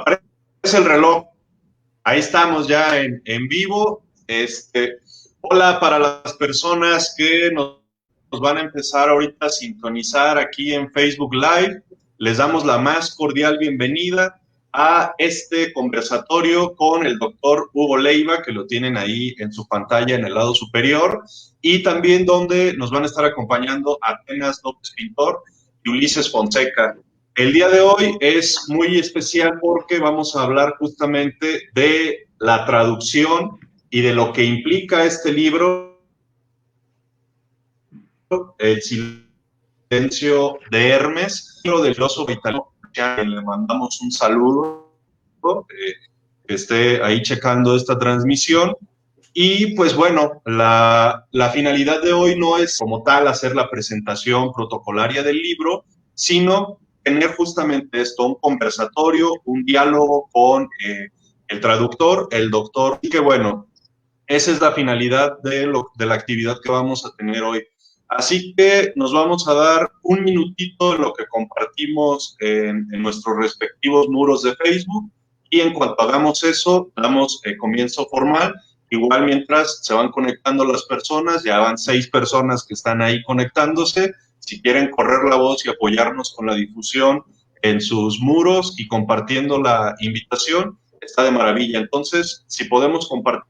Aparece el reloj. Ahí estamos ya en vivo. Hola para las personas que nos van a empezar ahorita a sintonizar aquí en Facebook Live. Les damos la más cordial bienvenida a este conversatorio con el doctor Hugo Leiva, que lo tienen ahí en su pantalla en el lado superior, y también donde nos van a estar acompañando Atenas López Pintor y Ulises Fonseca. El día de hoy es muy especial porque vamos a hablar justamente de la traducción y de lo que implica este libro, El silencio de Hermes, libro del filósofo italiano. Le mandamos un saludo, que esté ahí checando esta transmisión. Y pues bueno, la finalidad de hoy no es como tal hacer la presentación protocolaria del libro, sino tener justamente esto, un conversatorio, un diálogo con el traductor, el doctor, y que bueno, esa es la finalidad de la actividad que vamos a tener hoy. Así que nos vamos a dar un minutito en lo que compartimos en nuestros respectivos muros de Facebook, y en cuanto hagamos eso, damos comienzo formal. Igual mientras se van conectando las personas, ya van 6 personas que están ahí conectándose. Si quieren correr la voz y apoyarnos con la difusión en sus muros y compartiendo la invitación, está de maravilla. Entonces, si podemos compartir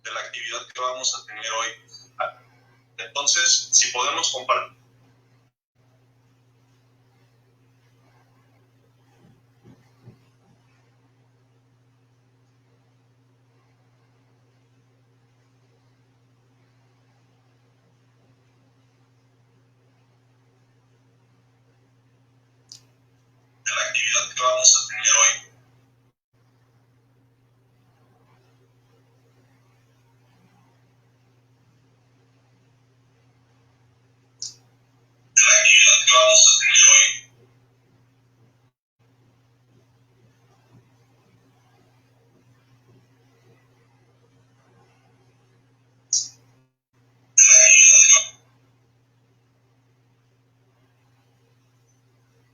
de la actividad que vamos a tener hoy. Entonces, si podemos compartir. De la actividad que vamos a tener hoy. De la actividad que vamos a tener hoy.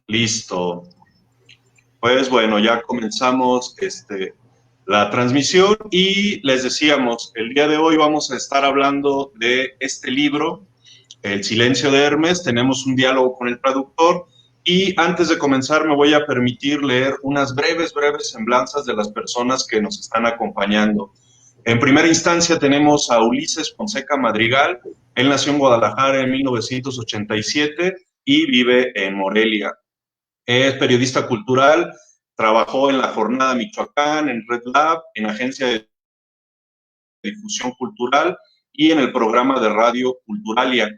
Listo. Pues bueno, ya comenzamos la transmisión y les decíamos, el día de hoy vamos a estar hablando de este libro, El silencio de Hermes. Tenemos un diálogo con el traductor y antes de comenzar me voy a permitir leer unas breves semblanzas de las personas que nos están acompañando. En primera instancia tenemos a Ulises Fonseca Madrigal. Él nació en Guadalajara en 1987 y vive en Morelia. Es periodista cultural, trabajó en La Jornada Michoacán, en Red Lab, en Agencia de Difusión Cultural y en el programa de radio Culturalia.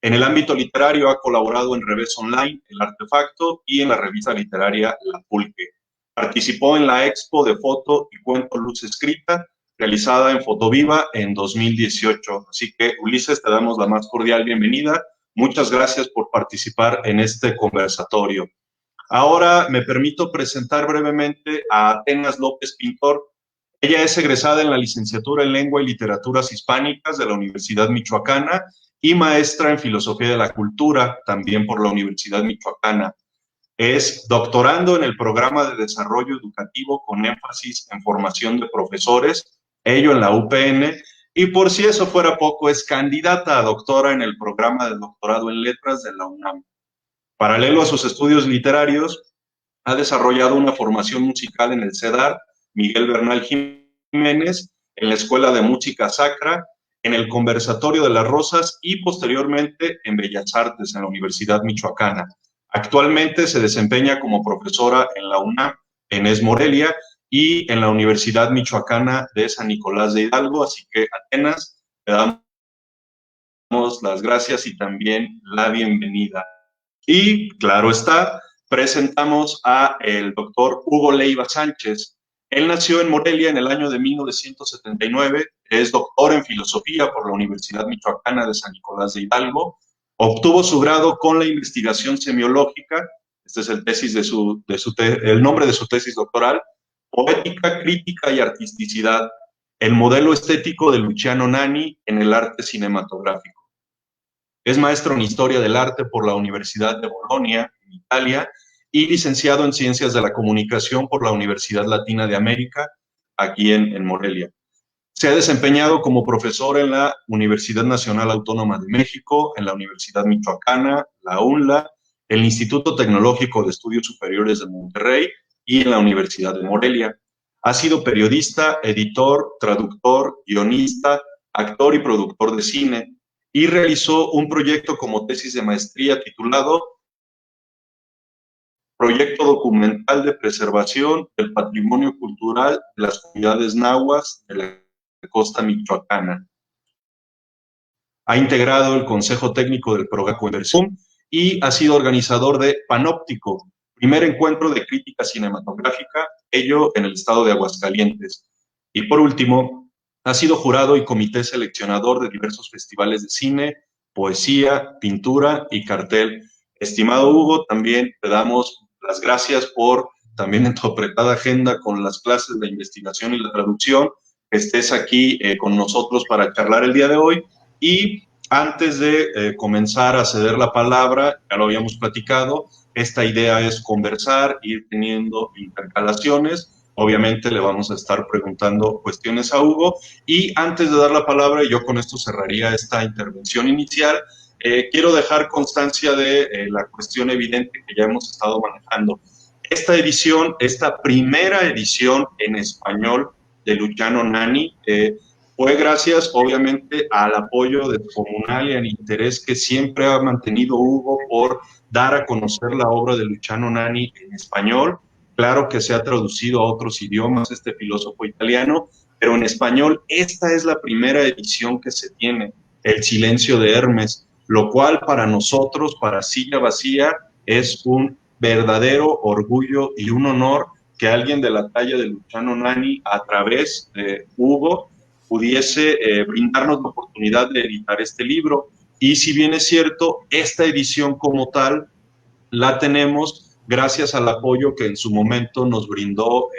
En el ámbito literario ha colaborado en Revés Online, El Artefacto, y en la revista literaria La Pulque. Participó en la Expo de Foto y Cuento Luz Escrita, realizada en Fotoviva en 2018. Así que, Ulises, te damos la más cordial bienvenida. Muchas gracias por participar en este conversatorio. Ahora me permito presentar brevemente a Atenas López Pintor. Ella es egresada en la licenciatura en Lengua y Literaturas Hispánicas de la Universidad Michoacana y maestra en Filosofía de la Cultura, también por la Universidad Michoacana. Es doctorando en el programa de desarrollo educativo con énfasis en formación de profesores, ello en la UPN, y por si eso fuera poco, es candidata a doctora en el programa de doctorado en letras de la UNAM. Paralelo a sus estudios literarios, ha desarrollado una formación musical en el CEDAR Miguel Bernal Jiménez, en la Escuela de Música Sacra, en el Conversatorio de las Rosas y posteriormente en Bellas Artes en la Universidad Michoacana. Actualmente se desempeña como profesora en la UNAM, en ES Morelia y en la Universidad Michoacana de San Nicolás de Hidalgo. Así que, Atenas, te damos las gracias y también la bienvenida. Y, claro está, presentamos a el doctor Hugo Leiva Sánchez. Él nació en Morelia en el año de 1979, es doctor en filosofía por la Universidad Michoacana de San Nicolás de Hidalgo, obtuvo su grado con la investigación semiológica Este es el nombre de su tesis doctoral: Poética, crítica y artisticidad, el modelo estético de Luciano Nani en el arte cinematográfico. Es maestro en Historia del Arte por la Universidad de Bolonia, en Italia, y licenciado en Ciencias de la Comunicación por la Universidad Latina de América, aquí en Morelia. Se ha desempeñado como profesor en la Universidad Nacional Autónoma de México, en la Universidad Michoacana, la UNLA, el Instituto Tecnológico de Estudios Superiores de Monterrey y en la Universidad de Morelia. Ha sido periodista, editor, traductor, guionista, actor y productor de cine, y realizó un proyecto como tesis de maestría titulado Proyecto Documental de Preservación del Patrimonio Cultural de las Comunidades Nahuas de la Costa Michoacana. Ha integrado el Consejo Técnico del Programa Conversión y ha sido organizador de Panóptico, primer encuentro de crítica cinematográfica, ello en el estado de Aguascalientes. Y por último, ha sido jurado y comité seleccionador de diversos festivales de cine, poesía, pintura y cartel. Estimado Hugo, también te damos las gracias por también en tu apretada agenda con las clases de investigación y la traducción, que estés aquí con nosotros para charlar el día de hoy. Y antes de comenzar a ceder la palabra, ya lo habíamos platicado, esta idea es conversar, ir teniendo intercalaciones. Obviamente le vamos a estar preguntando cuestiones a Hugo. Y antes de dar la palabra, y yo con esto cerraría esta intervención inicial, quiero dejar constancia de la cuestión evidente que ya hemos estado manejando. Esta edición, esta primera edición en español de Luciano Nani, fue gracias, obviamente, al apoyo descomunal y al interés que siempre ha mantenido Hugo por dar a conocer la obra de Luciano Nani en español. Claro que se ha traducido a otros idiomas este filósofo italiano, pero en español esta es la primera edición que se tiene, El Silencio de Hermes, lo cual para nosotros, para Silla Vacía, es un verdadero orgullo y un honor que alguien de la talla de Luciano Nani, a través de Hugo, pudiese brindarnos la oportunidad de editar este libro. Y si bien es cierto, esta edición como tal la tenemos gracias al apoyo que en su momento nos brindó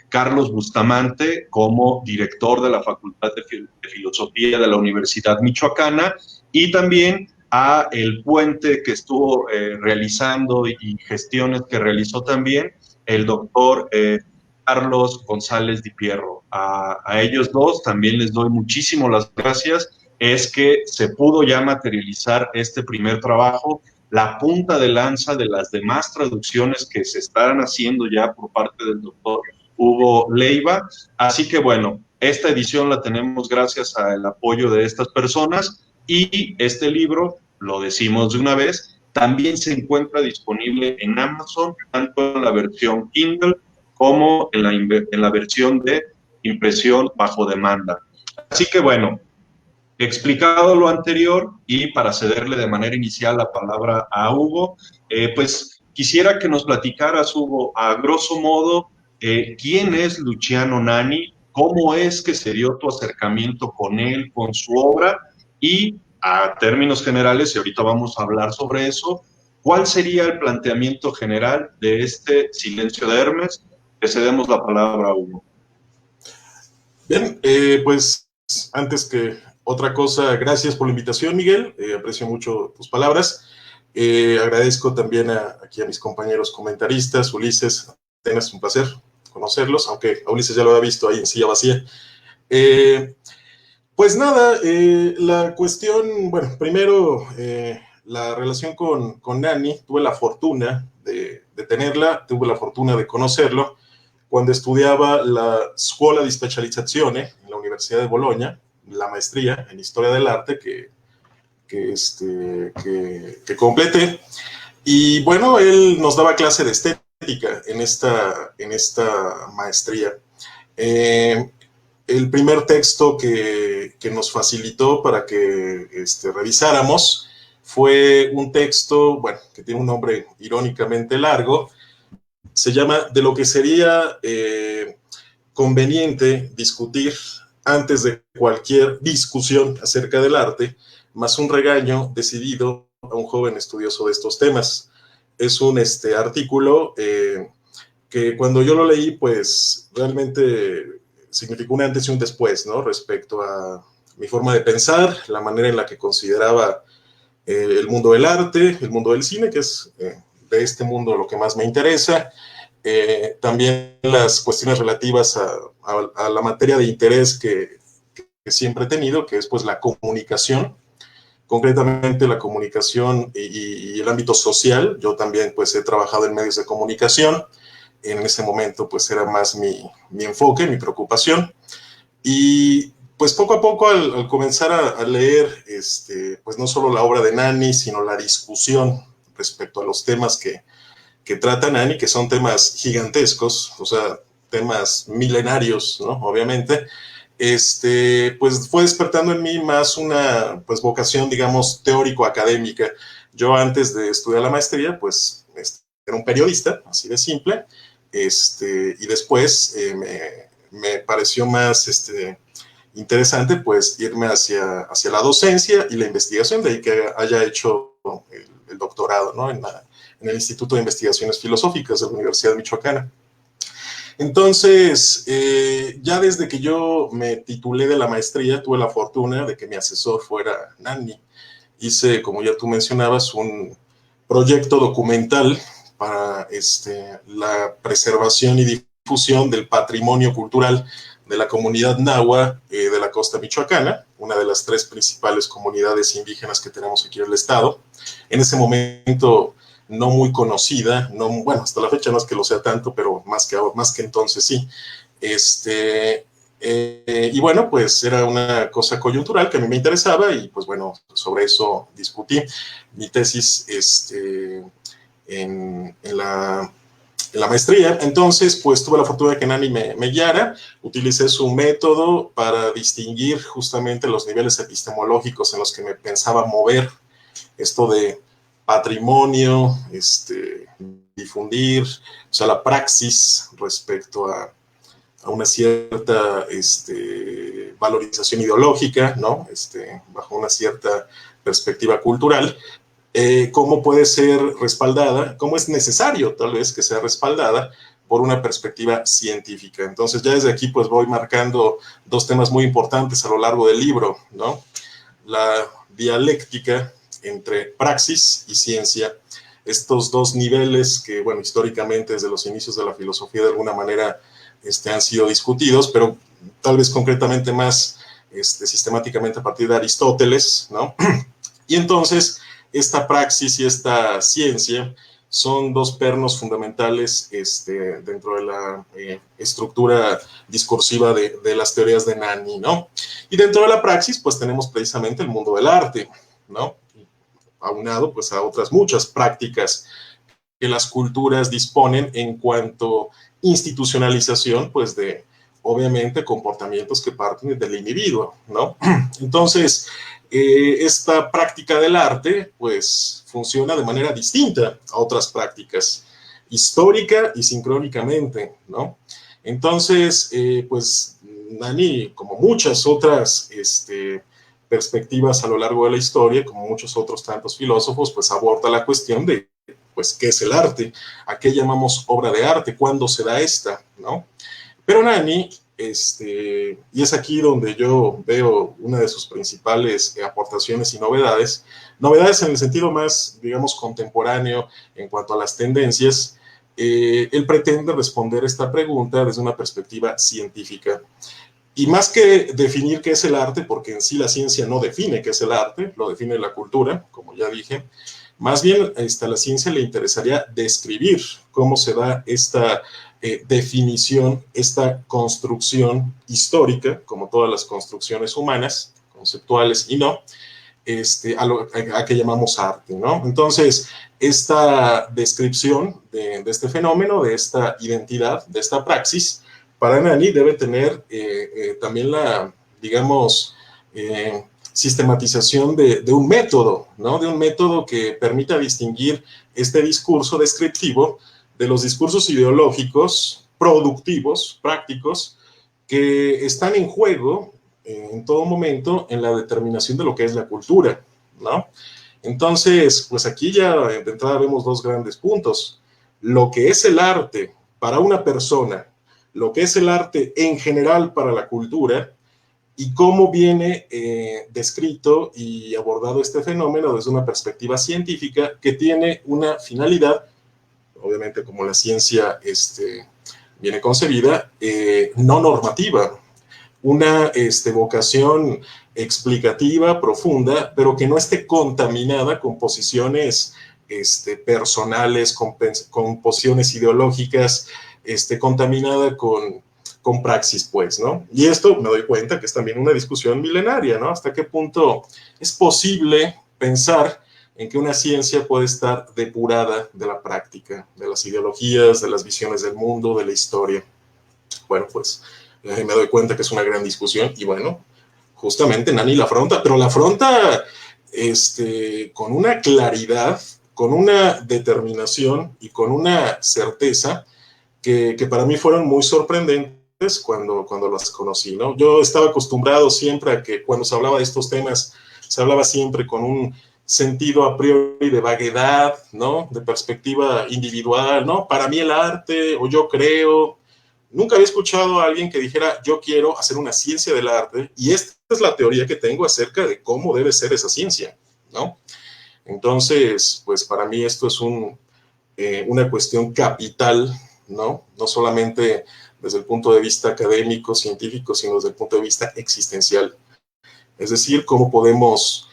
Carlos Bustamante como director de la Facultad de Filosofía de la Universidad Michoacana, y también a el puente que estuvo realizando y gestiones que realizó también el doctor Carlos González Di Pierro. A ellos dos también les doy muchísimo las gracias. Es que se pudo ya materializar este primer trabajo, la punta de lanza de las demás traducciones que se están haciendo ya por parte del doctor Hugo Leiva. Así que bueno, esta edición la tenemos gracias al apoyo de estas personas, y este libro, lo decimos de una vez, también se encuentra disponible en Amazon, tanto en la versión Kindle como en la versión de impresión bajo demanda. Así que bueno, explicado lo anterior, y para cederle de manera inicial la palabra a Hugo, pues quisiera que nos platicaras, Hugo, a grosso modo, quién es Luciano Nani, cómo es que se dio tu acercamiento con él, con su obra, y a términos generales, y ahorita vamos a hablar sobre eso, ¿cuál sería el planteamiento general de este Silencio de Hermes? Que cedemos la palabra a Hugo. Bien, pues antes que otra cosa, gracias por la invitación, Miguel, aprecio mucho tus palabras. Agradezco también aquí a mis compañeros comentaristas, Ulises, es un placer conocerlos, aunque a Ulises ya lo había visto ahí en Silla Vacía. Pues nada, la cuestión, bueno, primero, la relación con Nani, tuve la fortuna de tenerla, tuve la fortuna de conocerlo cuando estudiaba la Scuola di Specializzazione en la Universidad de Bologna, la maestría en Historia del Arte que completé. Y bueno, él nos daba clase de estética en esta maestría. El primer texto que nos facilitó para que revisáramos fue un texto, bueno, que tiene un nombre irónicamente largo. Se llama De lo que sería conveniente discutir antes de cualquier discusión acerca del arte, más un regaño decidido a un joven estudioso de estos temas. es un artículo que cuando yo lo leí, pues realmente significó un antes y un después, ¿no? Respecto a mi forma de pensar, la manera en la que consideraba el mundo del arte, el mundo del cine, que es de este mundo lo que más me interesa. También las cuestiones relativas a la materia de interés que siempre he tenido, que es pues la comunicación, concretamente la comunicación y el ámbito social. Yo también pues he trabajado en medios de comunicación. En ese momento pues era más mi enfoque, mi preocupación. Y pues poco a poco al comenzar a leer pues no solo la obra de Nanni, sino la discusión respecto a los temas que trata Nanni, que son temas gigantescos, o sea, temas milenarios, ¿no? Obviamente, pues fue despertando en mí más una pues vocación, digamos, teórico-académica. Yo antes de estudiar la maestría, pues era un periodista, así de simple, y después me pareció más interesante pues irme hacia la docencia y la investigación, de ahí que haya hecho el doctorado, ¿no? En el Instituto de Investigaciones Filosóficas de la Universidad Michoacana. Entonces, ya desde que yo me titulé de la maestría, tuve la fortuna de que mi asesor fuera Nanni. Hice, como ya tú mencionabas, un proyecto documental para la preservación y difusión del patrimonio cultural de la comunidad náhuatl de la costa michoacana, una de las 3 principales comunidades indígenas que tenemos aquí en el estado. En ese momento no muy conocida, no, bueno, hasta la fecha no es que lo sea tanto, pero más que entonces sí. Y bueno, pues era una cosa coyuntural que a mí me interesaba y pues bueno, sobre eso discutí mi tesis en la maestría. Entonces, pues tuve la fortuna de que Nanni me guiara, utilicé su método para distinguir justamente los niveles epistemológicos en los que me pensaba mover esto de patrimonio, difundir, o sea, la praxis respecto a una cierta valorización ideológica, ¿no? Bajo una cierta perspectiva cultural, cómo puede ser respaldada, cómo es necesario tal vez que sea respaldada por una perspectiva científica. Entonces ya desde aquí pues voy marcando 2 temas muy importantes a lo largo del libro, ¿no? La dialéctica entre praxis y ciencia, estos 2 niveles que, bueno, históricamente desde los inicios de la filosofía de alguna manera han sido discutidos, pero tal vez concretamente más sistemáticamente a partir de Aristóteles, ¿no? Y entonces esta praxis y esta ciencia son 2 pernos fundamentales dentro de la estructura discursiva de las teorías de Nanni, ¿no? Y dentro de la praxis, pues tenemos precisamente el mundo del arte, ¿no? Aunado, pues, a otras muchas prácticas que las culturas disponen en cuanto institucionalización, pues, de, obviamente, comportamientos que parten del individuo, ¿no? Entonces, esta práctica del arte, pues, funciona de manera distinta a otras prácticas, histórica y sincrónicamente, ¿no? Entonces, pues, Nanni, como muchas otras perspectivas a lo largo de la historia, como muchos otros tantos filósofos, pues aborda la cuestión de, pues, ¿qué es el arte? ¿A qué llamamos obra de arte? ¿Cuándo se da esta? ¿No? Pero Nanni, y es aquí donde yo veo una de sus principales aportaciones y novedades en el sentido más, digamos, contemporáneo en cuanto a las tendencias. Él pretende responder esta pregunta desde una perspectiva científica. Y más que definir qué es el arte, porque en sí la ciencia no define qué es el arte, lo define la cultura, como ya dije, más bien a la ciencia le interesaría describir cómo se da esta definición, esta construcción histórica, como todas las construcciones humanas, conceptuales y no, a que llamamos arte, ¿no? Entonces, esta descripción de este fenómeno, de esta identidad, de esta praxis, para Nanni debe tener también la, digamos, sistematización de un método, ¿no? De un método que permita distinguir este discurso descriptivo de los discursos ideológicos, productivos, prácticos, que están en juego en todo momento en la determinación de lo que es la cultura, ¿no? Entonces, pues aquí ya de entrada vemos dos grandes puntos. Lo que es el arte para una persona, lo que es el arte en general para la cultura, y cómo viene descrito y abordado este fenómeno desde una perspectiva científica que tiene una finalidad, obviamente como la ciencia viene concebida, no normativa, una vocación explicativa, profunda, pero que no esté contaminada con posiciones personales, con posiciones ideológicas, contaminada con praxis, pues, ¿no? Y esto me doy cuenta que es también una discusión milenaria, ¿no? ¿Hasta qué punto es posible pensar en que una ciencia puede estar depurada de la práctica, de las ideologías, de las visiones del mundo, de la historia? Bueno, pues me doy cuenta que es una gran discusión y bueno, justamente Nani la afronta, pero la afronta con una claridad, con una determinación y con una certeza que para mí fueron muy sorprendentes cuando las conocí, ¿no? Yo estaba acostumbrado siempre a que cuando se hablaba de estos temas, se hablaba siempre con un sentido a priori de vaguedad, ¿no? De perspectiva individual, ¿no? Para mí el arte, o yo creo. Nunca había escuchado a alguien que dijera, yo quiero hacer una ciencia del arte, y esta es la teoría que tengo acerca de cómo debe ser esa ciencia, ¿no? Entonces, pues para mí esto es una cuestión capital, ¿no? No solamente desde el punto de vista académico, científico, sino desde el punto de vista existencial. Es decir, cómo podemos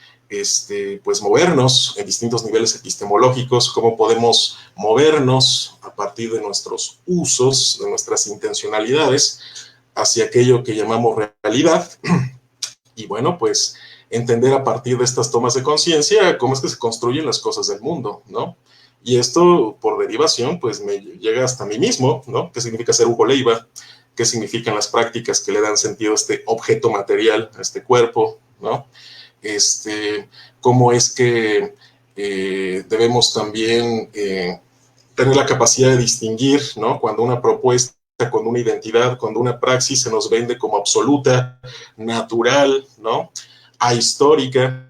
pues movernos en distintos niveles epistemológicos, cómo podemos movernos a partir de nuestros usos, de nuestras intencionalidades, hacia aquello que llamamos realidad. Y bueno, pues entender a partir de estas tomas de conciencia cómo es que se construyen las cosas del mundo, ¿no? Y esto, por derivación, pues me llega hasta a mí mismo, ¿no? ¿Qué significa ser Hugo Leiva? ¿Qué significan las prácticas que le dan sentido a este objeto material, a este cuerpo, ¿no? Cómo es que debemos también tener la capacidad de distinguir, ¿no? Cuando una propuesta, cuando una identidad, cuando una praxis se nos vende como absoluta, natural, ¿no? Ahistórica,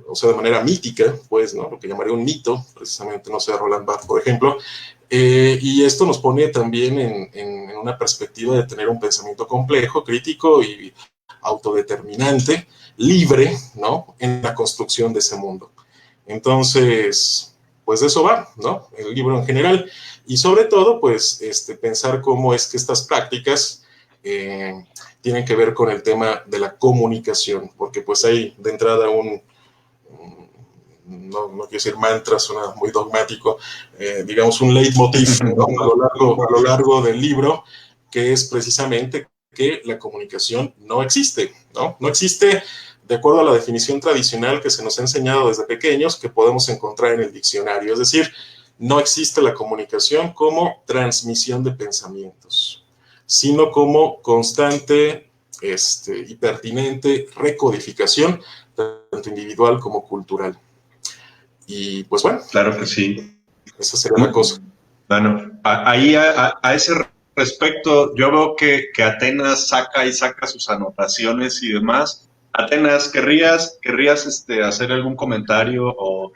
o sea, de manera mítica, pues, ¿no? Lo que llamaría un mito, precisamente, no sé, Roland Barthes, por ejemplo. Y esto nos pone también en una perspectiva de tener un pensamiento complejo, crítico y autodeterminante, libre, ¿no? En la construcción de ese mundo. Entonces, pues de eso va, ¿no? El libro en general. Y sobre todo, pues, pensar cómo es que estas prácticas tienen que ver con el tema de la comunicación, porque pues hay de entrada no quiero decir mantra, suena muy dogmático, digamos un leitmotiv, ¿no? a lo largo del libro, que es precisamente que la comunicación no existe, ¿no? No existe de acuerdo a la definición tradicional que se nos ha enseñado desde pequeños, que podemos encontrar en el diccionario. Es decir, no existe la comunicación como transmisión de pensamientos, sino como constante y pertinente recodificación, tanto individual como cultural. Y pues bueno. Claro que sí. Esa sería la cosa. Bueno, ahí a ese respecto, yo veo que Atenas saca sus anotaciones y demás. Atenas, ¿querrías hacer algún comentario o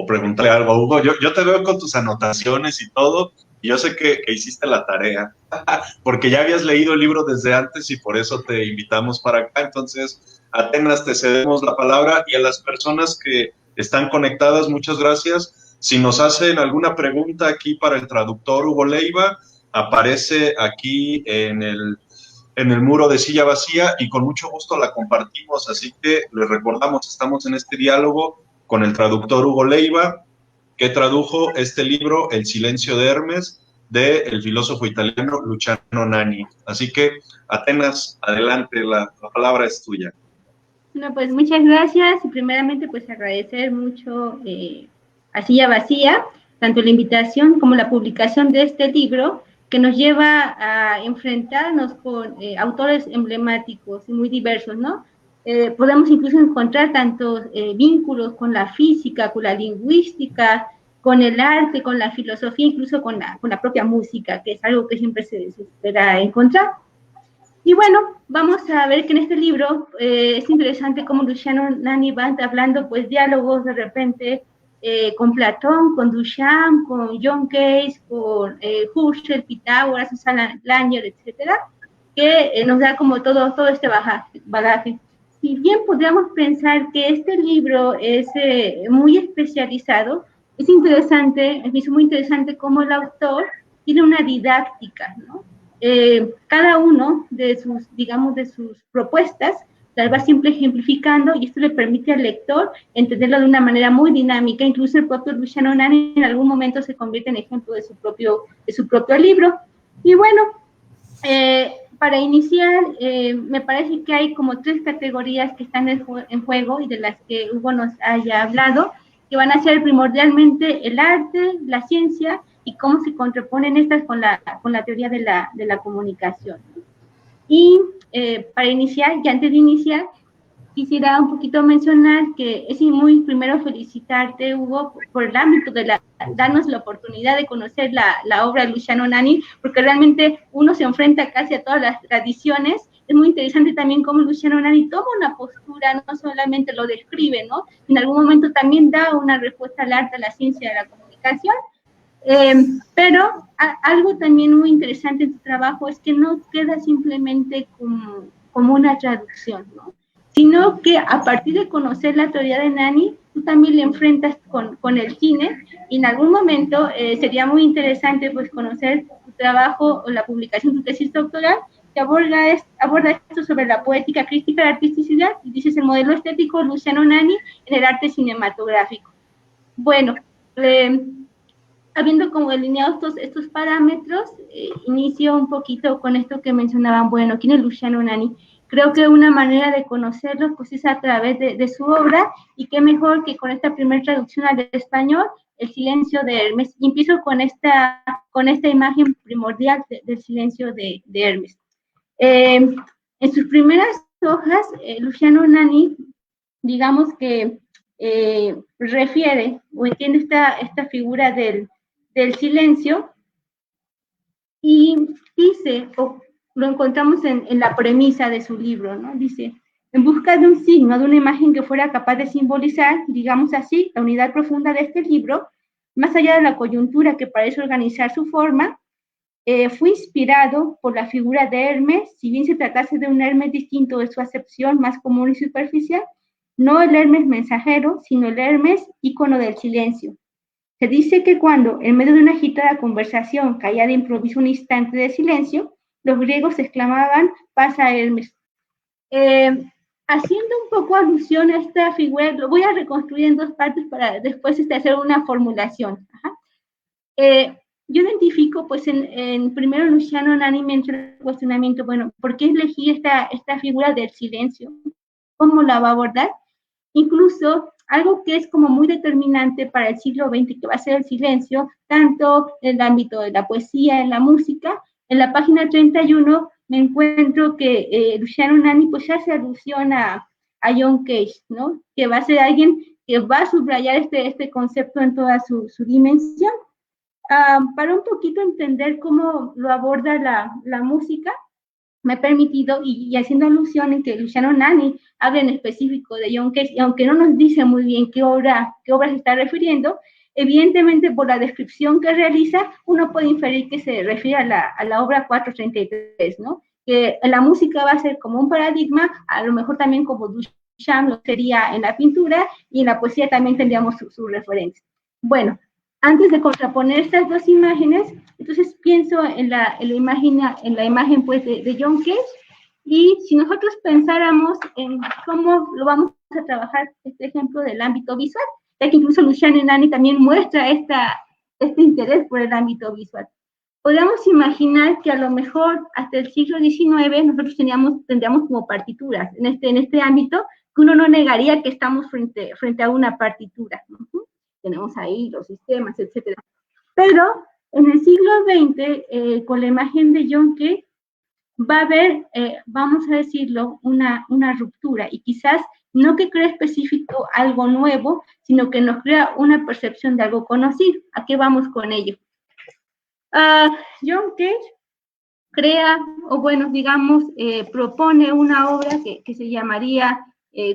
preguntarle algo a Hugo? Yo te veo con tus anotaciones y todo, y yo sé que hiciste la tarea, porque ya habías leído el libro desde antes y por eso te invitamos para acá. Entonces, Atenas, te cedemos la palabra, y a las personas que están conectadas, muchas gracias. Si nos hacen alguna pregunta aquí para el traductor Hugo Leiva, aparece aquí en el muro de Silla Vacía y con mucho gusto la compartimos. Así que les recordamos, estamos en este diálogo con el traductor Hugo Leiva, que tradujo este libro, El silencio de Hermes, del filósofo italiano Luciano Nani. Así que, Atenas, adelante, la palabra es tuya. Bueno, pues muchas gracias, y primeramente pues agradecer mucho a Silla Vacía, tanto la invitación como la publicación de este libro, que nos lleva a enfrentarnos con autores emblemáticos y muy diversos, ¿no? Podemos incluso encontrar tantos vínculos con la física, con la lingüística, con el arte, con la filosofía, incluso con la propia música, que es algo que siempre se espera encontrar. Y bueno, vamos a ver que en este libro es interesante cómo Luciano Nani va hablando pues diálogos de repente con Platón, con Duchamp, con John Cage, con Husserl, Pitágoras, Susan Langer, etcétera, que nos da como todo este bagaje. Si bien podríamos pensar que este libro es muy especializado, es interesante, me hizo muy interesante cómo el autor tiene una didáctica, ¿no? Cada uno de sus, digamos, de sus propuestas las va siempre ejemplificando y esto le permite al lector entenderlo de una manera muy dinámica. Incluso el propio Luciano Nani en algún momento se convierte en ejemplo de su propio libro. Y bueno, para iniciar, me parece que hay como 3 categorías que están en juego y de las que Hugo nos haya hablado, que van a ser primordialmente el arte, la ciencia y cómo se contraponen estas con la teoría de la comunicación. Y para iniciar, y antes de iniciar, quisiera un poquito mencionar que es muy primero felicitarte, Hugo, por el ámbito de darnos la oportunidad de conocer la obra de Luciano Nani, porque realmente uno se enfrenta casi a todas las tradiciones. Es muy interesante también cómo Luciano Nani toma una postura, no solamente lo describe, ¿no? En algún momento también da una respuesta al arte, a la ciencia de la comunicación. Pero algo también muy interesante en tu trabajo es que no queda simplemente como una traducción, ¿no? Sino que a partir de conocer la teoría de Nani, tú también le enfrentas con el cine, y en algún momento sería muy interesante pues conocer tu trabajo o la publicación de tu tesis doctoral, que aborda esto sobre la poética crítica de la artisticidad, y dices el modelo estético Luciano Nani en el arte cinematográfico. Bueno, habiendo como delineado estos parámetros, inicio un poquito con esto que mencionaban, bueno, ¿quién es Luciano Nani? Creo que una manera de conocerlo pues es a través de su obra, y qué mejor que con esta primera traducción al español, El silencio de Hermes. Y empiezo con esta imagen primordial del silencio de Hermes. En sus primeras hojas, Luciano Nani, digamos que refiere o entiende esta figura del silencio, y dice, o lo encontramos en la premisa de su libro, ¿no? Dice, en busca de un signo, de una imagen que fuera capaz de simbolizar, digamos así, la unidad profunda de este libro, más allá de la coyuntura que parece organizar su forma, fue inspirado por la figura de Hermes, si bien se tratase de un Hermes distinto de su acepción más común y superficial, no el Hermes mensajero, sino el Hermes ícono del silencio. Se dice que cuando, en medio de una agitada conversación, caía de improviso un instante de silencio, los griegos exclamaban, pasa Hermes. Haciendo un poco alusión a esta figura, lo voy a reconstruir en 2 partes para después hacer una formulación. Yo identifico, pues, en primero Luciano Nani me entra el cuestionamiento, bueno, ¿por qué elegí esta figura del silencio? ¿Cómo la va a abordar? Incluso algo que es como muy determinante para el siglo XX, que va a ser el silencio, tanto en el ámbito de la poesía, en la música. En la página 31 me encuentro que Luciano Nani pues hace alusión a John Cage, ¿no? Que va a ser alguien que va a subrayar este concepto en toda su dimensión. Para un poquito entender cómo lo aborda la música, me ha permitido, y haciendo alusión en que Luciano Nani habla en específico de John Cage, y aunque no nos dice muy bien qué obra se está refiriendo, evidentemente por la descripción que realiza, uno puede inferir que se refiere a la obra 433, ¿no? Que la música va a ser como un paradigma, a lo mejor también como Duchamp lo sería en la pintura, y en la poesía también tendríamos su referencia. Bueno, antes de contraponer estas 2 imágenes, entonces pienso en la imagen pues de John Cage, y si nosotros pensáramos en cómo lo vamos a trabajar este ejemplo del ámbito visual, ya que incluso Luciano Nani también muestra este interés por el ámbito visual. Podríamos imaginar que a lo mejor hasta el siglo XIX nosotros tendríamos como partituras en este ámbito, que uno no negaría que estamos frente a una partitura. Tenemos ahí los sistemas, etcétera. Pero en el siglo XX, con la imagen de John Cage, va a haber, vamos a decirlo, una ruptura, y quizás no que crea específico algo nuevo, sino que nos crea una percepción de algo conocido. ¿A qué vamos con ello? John Cage crea, o bueno, digamos, propone una obra que se llamaría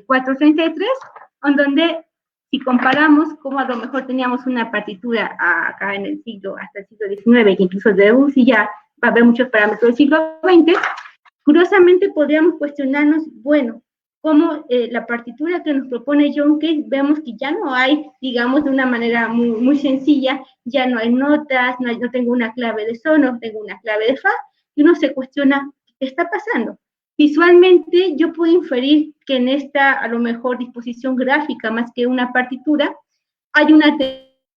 433, en donde si comparamos cómo a lo mejor teníamos una partitura acá en el siglo, hasta el siglo XIX, que incluso de UCI ya va a haber muchos parámetros del siglo XX, curiosamente podríamos cuestionarnos, bueno, cómo la partitura que nos propone John Cage, vemos que ya no hay, digamos, de una manera muy sencilla, ya no hay notas, no tengo una clave de sol, no tengo una clave de fa, y uno se cuestiona, ¿qué está pasando? Visualmente yo puedo inferir que en esta, a lo mejor, disposición gráfica, más que una partitura, hay una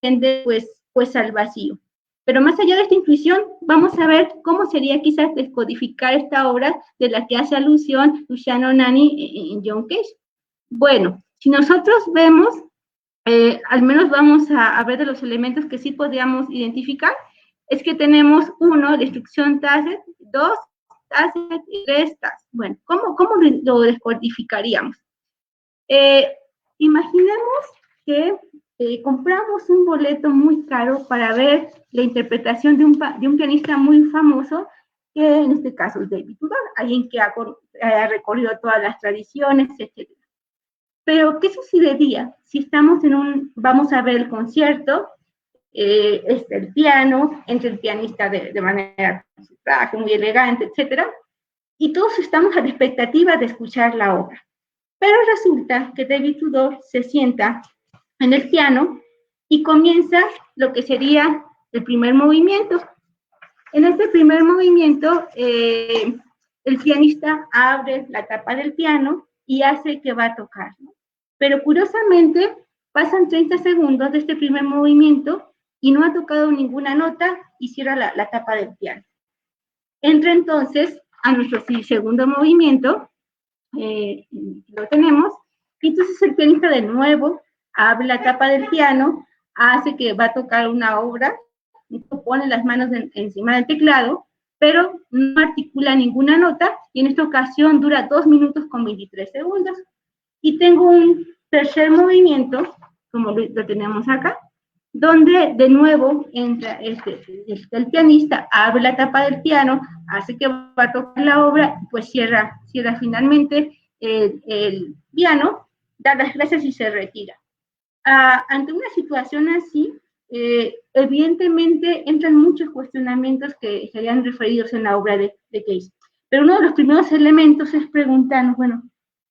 tendencia pues al vacío. Pero más allá de esta intuición, vamos a ver cómo sería quizás descodificar esta obra de la que hace alusión Luciano Nani en John Cage. Bueno, si nosotros vemos, al menos vamos a ver de los elementos que sí podríamos identificar, es que tenemos 1, la instrucción Tacet, 2, Tacet y 3, Tacet. Bueno, ¿cómo lo descodificaríamos? Imaginemos que compramos un boleto muy caro para ver la interpretación de un pianista muy famoso, que en este caso es David Tudor, alguien que ha recorrido todas las tradiciones, etc. Pero, ¿qué sucedería si estamos vamos a ver el concierto, el piano, entre el pianista de manera su traje, muy elegante, etc., y todos estamos a la expectativa de escuchar la obra? Pero resulta que David Tudor se sienta en el piano y comienza lo que sería el primer movimiento. En este primer movimiento, el pianista abre la tapa del piano y hace que va a tocar, ¿no? Pero curiosamente, pasan 30 segundos de este primer movimiento y no ha tocado ninguna nota y cierra la tapa del piano. Entra entonces a nuestro segundo movimiento, lo tenemos, y entonces el pianista de nuevo abre la tapa del piano, hace que va a tocar una obra, pone las manos encima del teclado, pero no articula ninguna nota, y en esta ocasión dura 2 minutos con 23 segundos. Y tengo un tercer movimiento, como lo tenemos acá, donde de nuevo entra el pianista, abre la tapa del piano, hace que va a tocar la obra, pues cierra finalmente el piano, da las gracias y se retira. Ante una situación así, evidentemente entran muchos cuestionamientos que serían referidos en la obra de Cage. Pero uno de los primeros elementos es preguntarnos, bueno,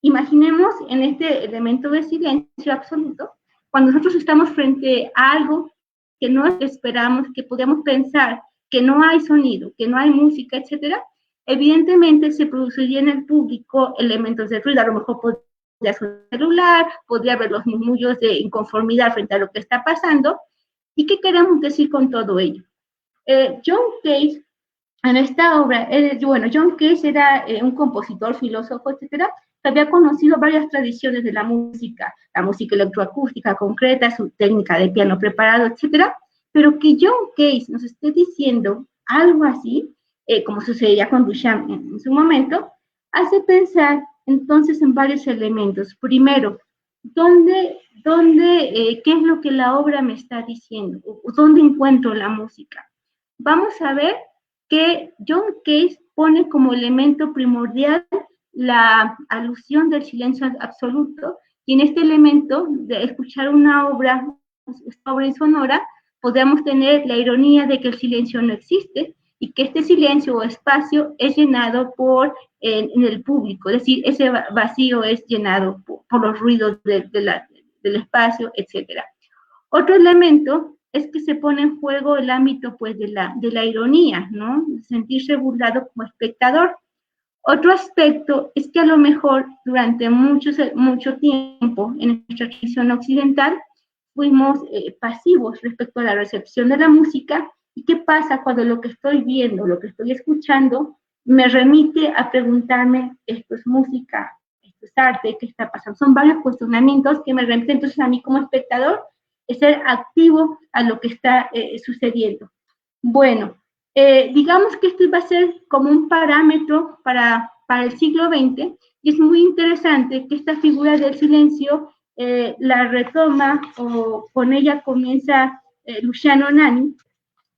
imaginemos en este elemento de silencio absoluto, cuando nosotros estamos frente a algo que no esperamos, que podemos pensar que no hay sonido, que no hay música, etcétera, evidentemente se produciría en el público elementos de ruido, a lo mejor podría ser un celular, podría haber los murmullos de inconformidad frente a lo que está pasando. ¿Y qué queremos decir con todo ello? John Cage, en esta obra, John Cage era un compositor, filósofo, etcétera, que había conocido varias tradiciones de la música electroacústica concreta, su técnica de piano preparado, etcétera, pero que John Cage nos esté diciendo algo así, como sucedía con Duchamp en su momento, hace pensar entonces en varios elementos. Primero, ¿qué es lo que la obra me está diciendo? ¿Dónde encuentro la música? Vamos a ver que John Cage pone como elemento primordial la alusión del silencio absoluto, y en este elemento de escuchar una obra sonora, podríamos tener la ironía de que el silencio no existe y que este silencio o espacio es llenado en el público, es decir, ese vacío es llenado por los ruidos del espacio, etc. Otro elemento es que se pone en juego el ámbito pues, de la ironía, ¿no? Sentirse burlado como espectador. Otro aspecto es que a lo mejor durante mucho tiempo en nuestra tradición occidental fuimos pasivos respecto a la recepción de la música. ¿Y qué pasa cuando lo que estoy viendo, lo que estoy escuchando, me remite a preguntarme, esto es música, esto es arte, qué está pasando? Son varios cuestionamientos que me remiten entonces a mí como espectador, es ser activo a lo que está sucediendo. Bueno, digamos que esto iba a ser como un parámetro para el siglo XX, y es muy interesante que esta figura del silencio la retoma, o con ella comienza Luciano Nani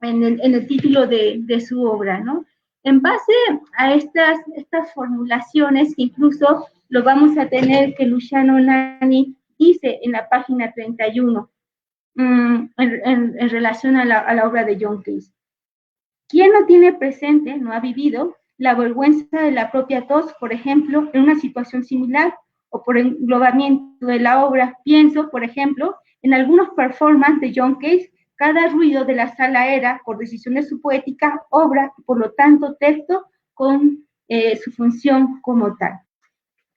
en el título de su obra, ¿no? En base a estas formulaciones, que incluso lo vamos a tener que Luciano Nani dice en la página 31, en relación a la obra de John Cage. ¿Quién no tiene presente, no ha vivido, la vergüenza de la propia tos, por ejemplo, en una situación similar, o por englobamiento de la obra? Pienso, por ejemplo, en algunos performances de John Cage. Cada ruido de la sala era, por decisión de su poética, obra, y por lo tanto texto, con su función como tal.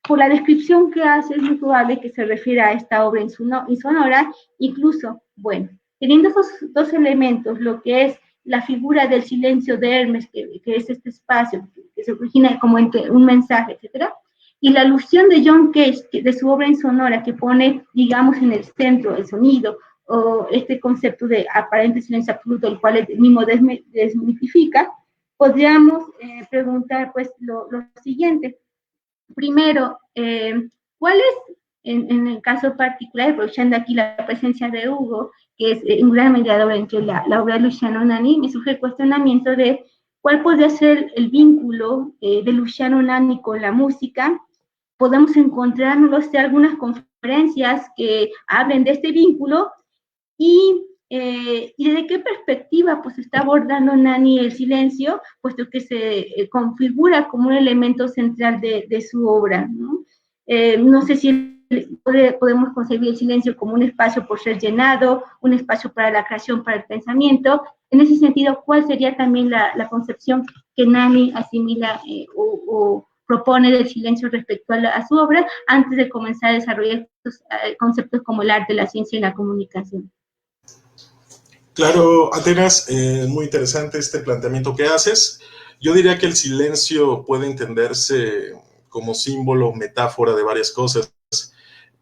Por la descripción que hace, es muy probable que se refiera a esta obra insonora, incluso, bueno, teniendo esos dos elementos, lo que es la figura del silencio de Hermes, que es este espacio que se origina como entre un mensaje, etcétera, y la alusión de John Cage, de su obra insonora, que pone, digamos, en el centro el sonido, o este concepto de aparente silencio absoluto, el cual él mismo desmitifica, podríamos preguntar, pues, lo siguiente. Primero, ¿cuál es, en el caso particular, aprovechando aquí la presencia de Hugo, que es un gran mediador entre la obra de Luciano Nani, me surge el cuestionamiento de cuál podría ser el vínculo de Luciano Nani con la música? Podemos encontrarnos de algunas conferencias que hablen de este vínculo, y desde qué perspectiva pues está abordando Nani el silencio, puesto que se configura como un elemento central de su obra, ¿no? No sé si podemos concebir el silencio como un espacio por ser llenado, un espacio para la creación, para el pensamiento. En ese sentido, ¿cuál sería también la concepción que Nani asimila o propone del silencio respecto a su obra, antes de comenzar a desarrollar estos conceptos como el arte, la ciencia y la comunicación? Claro, Atenas, muy interesante este planteamiento que haces. Yo diría que el silencio puede entenderse como símbolo, metáfora de varias cosas,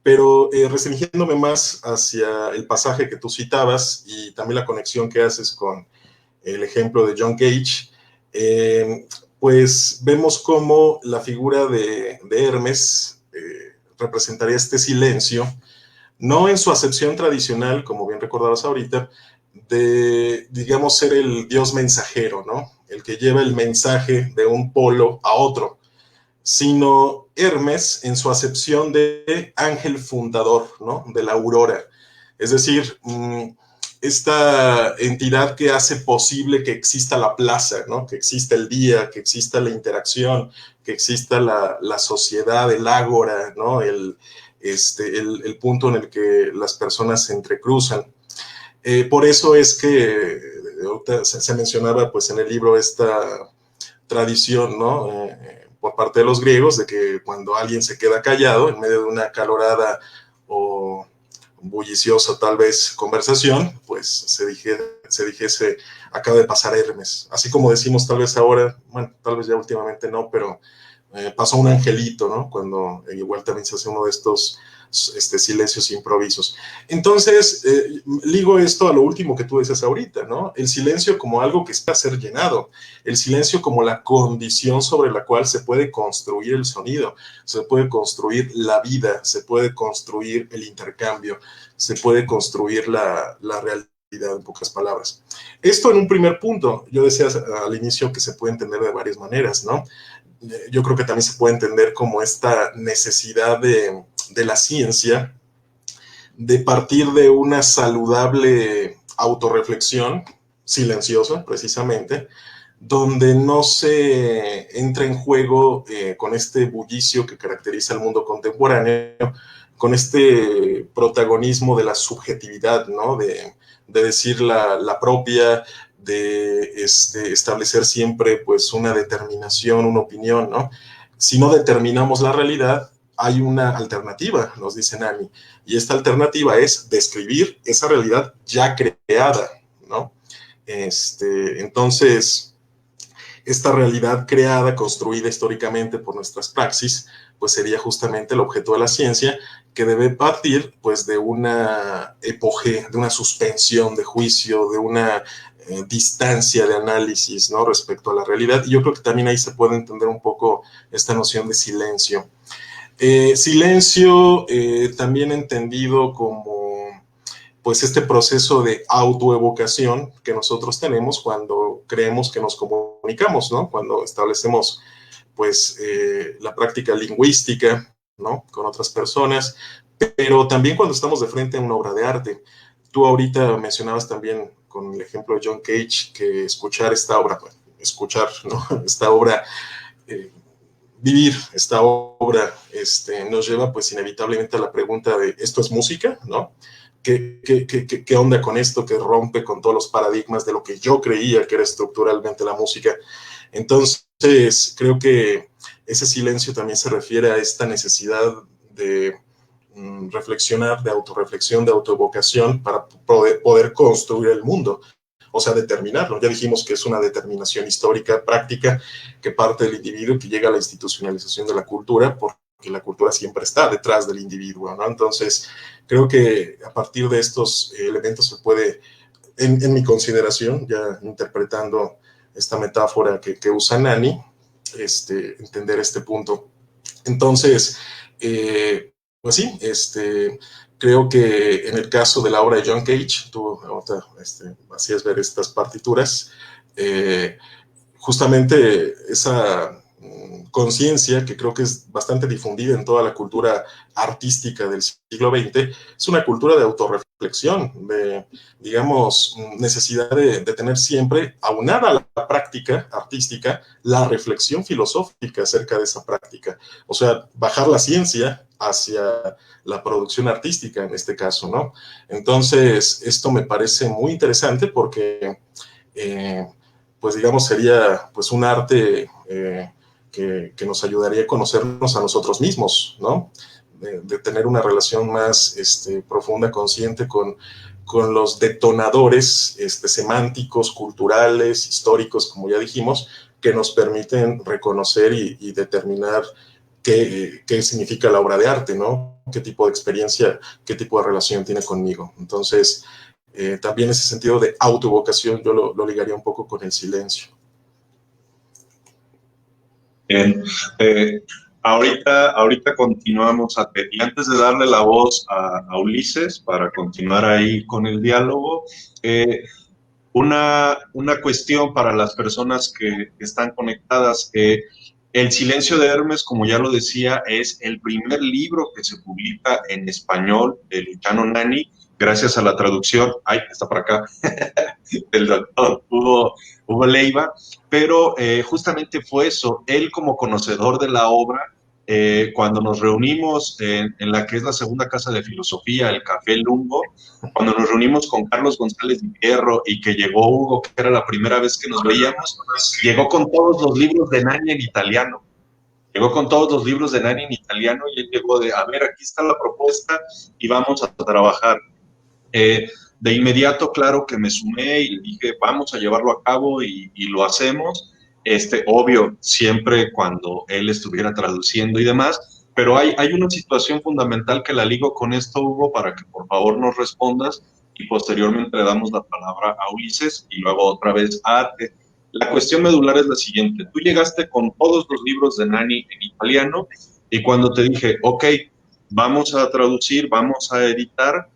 pero restringiéndome más hacia el pasaje que tú citabas y también la conexión que haces con el ejemplo de John Cage, pues vemos cómo la figura de Hermes representaría este silencio, no en su acepción tradicional, como bien recordabas ahorita, de, digamos, ser el dios mensajero, ¿no? El que lleva el mensaje de un polo a otro, sino Hermes en su acepción de ángel fundador, ¿no? De la aurora. Es decir, esta entidad que hace posible que exista la plaza, ¿no? Que exista el día, que exista la interacción, que exista la sociedad, el ágora, ¿no? El punto en el que las personas se entrecruzan. Por eso es que se mencionaba pues, en el libro esta tradición, ¿no? Por parte de los griegos, de que cuando alguien se queda callado en medio de una acalorada o bulliciosa tal vez conversación, pues se dijese, acaba de pasar Hermes. Así como decimos tal vez ahora, bueno, tal vez ya últimamente no, pero pasó un angelito, ¿no? Cuando igual también se hace uno de estos silencios improvisos. Entonces, ligo esto a lo último que tú dices ahorita, ¿no? El silencio como algo que está a ser llenado, el silencio como la condición sobre la cual se puede construir el sonido, se puede construir la vida, se puede construir el intercambio, se puede construir la realidad, en pocas palabras. Esto en un primer punto, yo decía al inicio que se puede entender de varias maneras, ¿no? Yo creo que también se puede entender como esta necesidad de la ciencia de partir de una saludable autorreflexión, silenciosa precisamente, donde no se entra en juego con este bullicio que caracteriza el mundo contemporáneo, con este protagonismo de la subjetividad, ¿no? De decir la propia, de establecer siempre pues una determinación, una opinión, ¿no? Si no determinamos la realidad, hay una alternativa, nos dice Nani, y esta alternativa es describir esa realidad ya creada, ¿no? Entonces, esta realidad creada, construida históricamente por nuestras praxis, pues sería justamente el objeto de la ciencia, que debe partir pues de una epogea, de una suspensión de juicio, de una distancia de análisis, ¿no? Respecto a la realidad. Y yo creo que también ahí se puede entender un poco esta noción de silencio. Silencio también entendido como pues este proceso de autoevocación que nosotros tenemos cuando creemos que nos comunicamos comunicamos, ¿no? Cuando establecemos, pues, la práctica lingüística, ¿no? Con otras personas, pero también cuando estamos de frente a una obra de arte. Tú ahorita mencionabas también con el ejemplo de John Cage que escuchar esta obra, bueno, escuchar, ¿no? Esta obra, vivir esta obra, nos lleva pues inevitablemente a la pregunta de, ¿esto es música? ¿No? ¿Qué onda con esto que rompe con todos los paradigmas de lo que yo creía que era estructuralmente la música? Entonces, creo que ese silencio también se refiere a esta necesidad de reflexionar, de autorreflexión, de autoevocación para poder construir el mundo. O sea, determinarlo. Ya dijimos que es una determinación histórica, práctica, que parte del individuo, que llega a la institucionalización de la cultura, porque la cultura siempre está detrás del individuo, ¿no? Entonces, creo que a partir de estos elementos se puede, en mi consideración, ya interpretando esta metáfora que usa Nani, entender este punto. Entonces, pues sí, creo que en el caso de la obra de John Cage, tú ahorita hacías ver estas partituras, justamente esa conciencia que creo que es bastante difundida en toda la cultura artística del siglo XX, es una cultura de autorreflexión, de, digamos, necesidad de tener siempre, aunada a la práctica artística, la reflexión filosófica acerca de esa práctica. O sea, bajar la ciencia hacia la producción artística en este caso, ¿no? Entonces, esto me parece muy interesante porque, pues digamos, sería pues un arte que nos ayudaría a conocernos a nosotros mismos, ¿no? De tener una relación más profunda, consciente con los detonadores semánticos, culturales, históricos, como ya dijimos, que nos permiten reconocer y determinar qué significa la obra de arte, ¿no? Qué tipo de experiencia, qué tipo de relación tiene conmigo. Entonces, también ese sentido de autoevocación yo lo ligaría un poco con el silencio. Bien, ahorita continuamos, y antes de darle la voz a Ulises para continuar ahí con el diálogo, una cuestión para las personas que están conectadas. El Silencio de Hermes, como ya lo decía, es el primer libro que se publica en español de Luciano Nani, gracias a la traducción, está por acá, del doctor Hugo Leiva, pero justamente fue eso, él como conocedor de la obra, cuando nos reunimos en la que es la segunda casa de filosofía, el Café Lumbo, cuando nos reunimos con Carlos González de Hierro y que llegó Hugo, que era la primera vez que nos veíamos, llegó con todos los libros de Nani en italiano. Llegó con todos los libros de Nani en italiano y él llegó de, a ver, aquí está la propuesta y vamos a trabajar. De inmediato, claro que me sumé y le dije, vamos a llevarlo a cabo y lo hacemos. Obvio, siempre cuando él estuviera traduciendo y demás, pero hay una situación fundamental que la ligo con esto, Hugo, para que por favor nos respondas y posteriormente le damos la palabra a Ulises y luego otra vez a Arte. La cuestión medular es la siguiente. Tú llegaste con todos los libros de Nani en italiano y cuando te dije, ok, vamos a traducir, vamos a editar,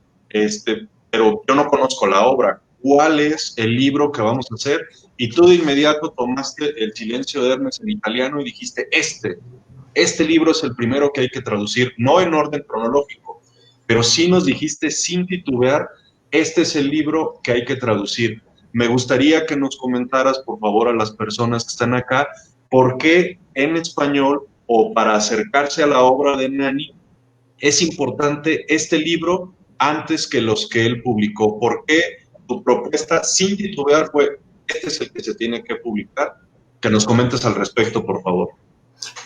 pero yo no conozco la obra. ¿Cuál es el libro que vamos a hacer? Y tú de inmediato tomaste El Silencio de Hermes en italiano y dijiste, este libro es el primero que hay que traducir, no en orden cronológico, pero sí nos dijiste sin titubear, este es el libro que hay que traducir. Me gustaría que nos comentaras, por favor, a las personas que están acá, por qué en español o para acercarse a la obra de Nani es importante este libro antes que los que él publicó. ¿Por qué tu propuesta sin titubear fue, este es el que se tiene que publicar? Que nos comentes al respecto, por favor.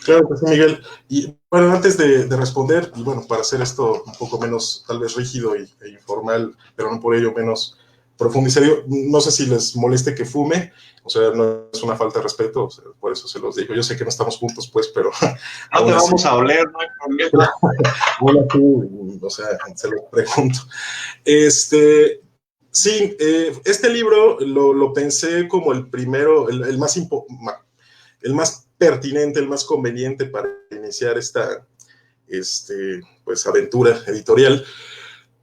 Claro que sí, Miguel. Y bueno, antes de responder, y bueno, para hacer esto un poco menos tal vez rígido e informal, pero no por ello menos profundizario, no sé si les moleste que fume, o sea, no es una falta de respeto, o sea, por eso se los digo. Yo sé que no estamos juntos, pues, pero... No te vamos a oler, no hay problema. Hola, tú, o sea, se lo pregunto. Sí, este libro lo pensé como el primero, el más pertinente, el más conveniente para iniciar esta pues, aventura editorial,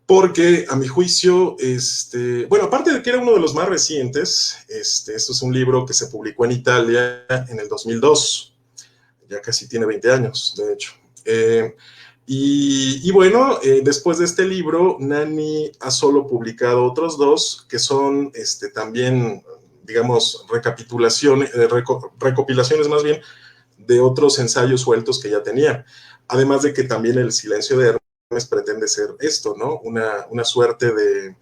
porque a mi juicio, bueno, aparte de que era uno de los más recientes, esto es un libro que se publicó en Italia en el 2002, ya casi tiene 20 años, de hecho. Y bueno, después de este libro, Nani ha solo publicado otros dos, que son también, digamos, recopilaciones más bien, de otros ensayos sueltos que ya tenía. Además de que también El silencio de Hermes pretende ser esto, ¿no? Una suerte de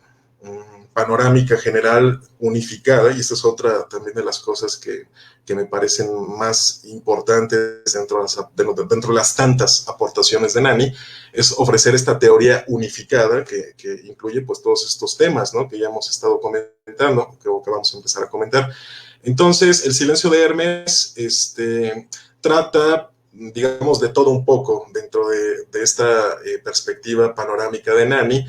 panorámica general unificada, y esta es otra también de las cosas que me parecen más importantes dentro de las tantas aportaciones de Nani, es ofrecer esta teoría unificada que incluye pues todos estos temas, ¿no? Que ya hemos estado comentando, creo que vamos a empezar a comentar. Entonces, El silencio de Hermes trata, digamos, de todo un poco dentro de esta perspectiva panorámica de Nani,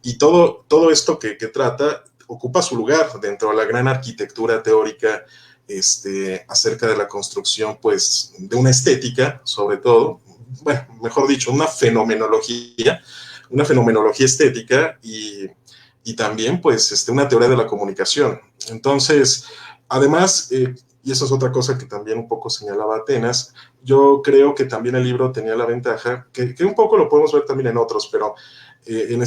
y todo esto que trata ocupa su lugar dentro de la gran arquitectura teórica acerca de la construcción, pues, de una estética, sobre todo, bueno, mejor dicho, una fenomenología estética, y también, pues, una teoría de la comunicación. Entonces, además, y eso es otra cosa que también un poco señalaba Atenas, yo creo que también el libro tenía la ventaja, que un poco lo podemos ver también en otros, pero en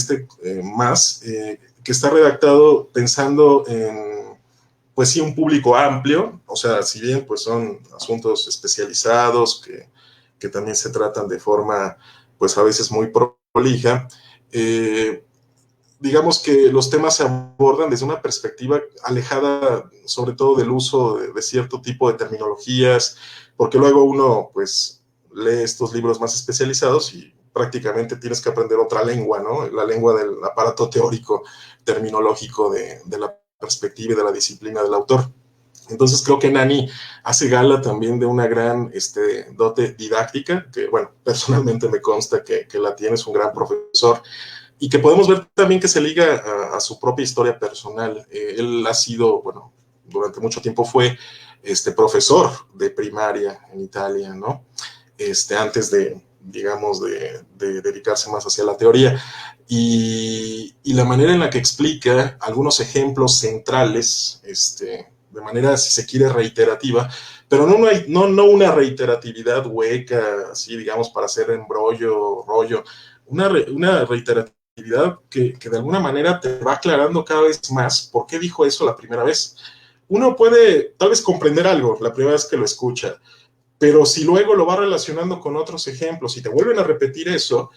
más, que está redactado pensando en, pues sí, un público amplio, o sea, si bien pues son asuntos especializados que también se tratan de forma, pues a veces muy prolija, digamos que los temas se abordan desde una perspectiva alejada, sobre todo del uso de cierto tipo de terminologías, porque luego uno, pues, lee estos libros más especializados y prácticamente tienes que aprender otra lengua, ¿no? La lengua del aparato teórico, terminológico de la perspectiva y de la disciplina del autor. Entonces creo que Nani hace gala también de una gran dote didáctica, que bueno, personalmente me consta que la tiene, es un gran profesor, y que podemos ver también que se liga a su propia historia personal. Él ha sido, bueno, durante mucho tiempo fue profesor de primaria en Italia, ¿no? Antes de, digamos, de dedicarse más hacia la teoría. Y la manera en la que explica algunos ejemplos centrales, de manera, si se quiere, reiterativa, pero no una reiteratividad hueca, así, digamos, para hacer rollo, una reiteratividad que de alguna manera te va aclarando cada vez más por qué dijo eso la primera vez. Uno puede tal vez comprender algo la primera vez que lo escucha, pero si luego lo va relacionando con otros ejemplos y te vuelven a repetir eso,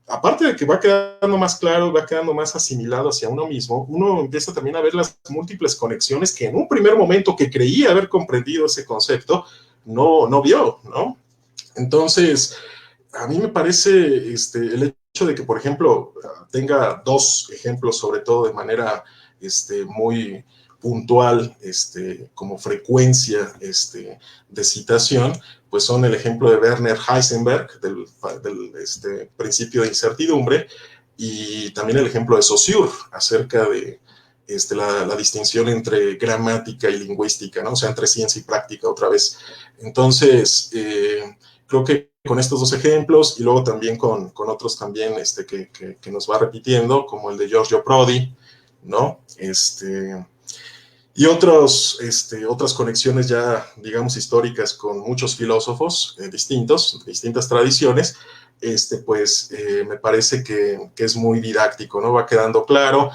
aparte de que va quedando más claro, va quedando más asimilado hacia uno mismo, uno empieza también a ver las múltiples conexiones que en un primer momento que creía haber comprendido ese concepto, no vio, ¿no? Entonces, a mí me parece el hecho de que, por ejemplo, tenga dos ejemplos, sobre todo de manera muy puntual, como frecuencia de citación, pues son el ejemplo de Werner Heisenberg, del principio de incertidumbre, y también el ejemplo de Saussure, acerca de la distinción entre gramática y lingüística, ¿no? O sea, entre ciencia y práctica, otra vez. Entonces, creo que con estos dos ejemplos, y luego también con otros también que nos va repitiendo, como el de Giorgio Prodi, ¿no? Y otras conexiones ya, digamos, históricas con muchos filósofos distintas tradiciones, pues me parece que es muy didáctico, ¿no? Va quedando claro.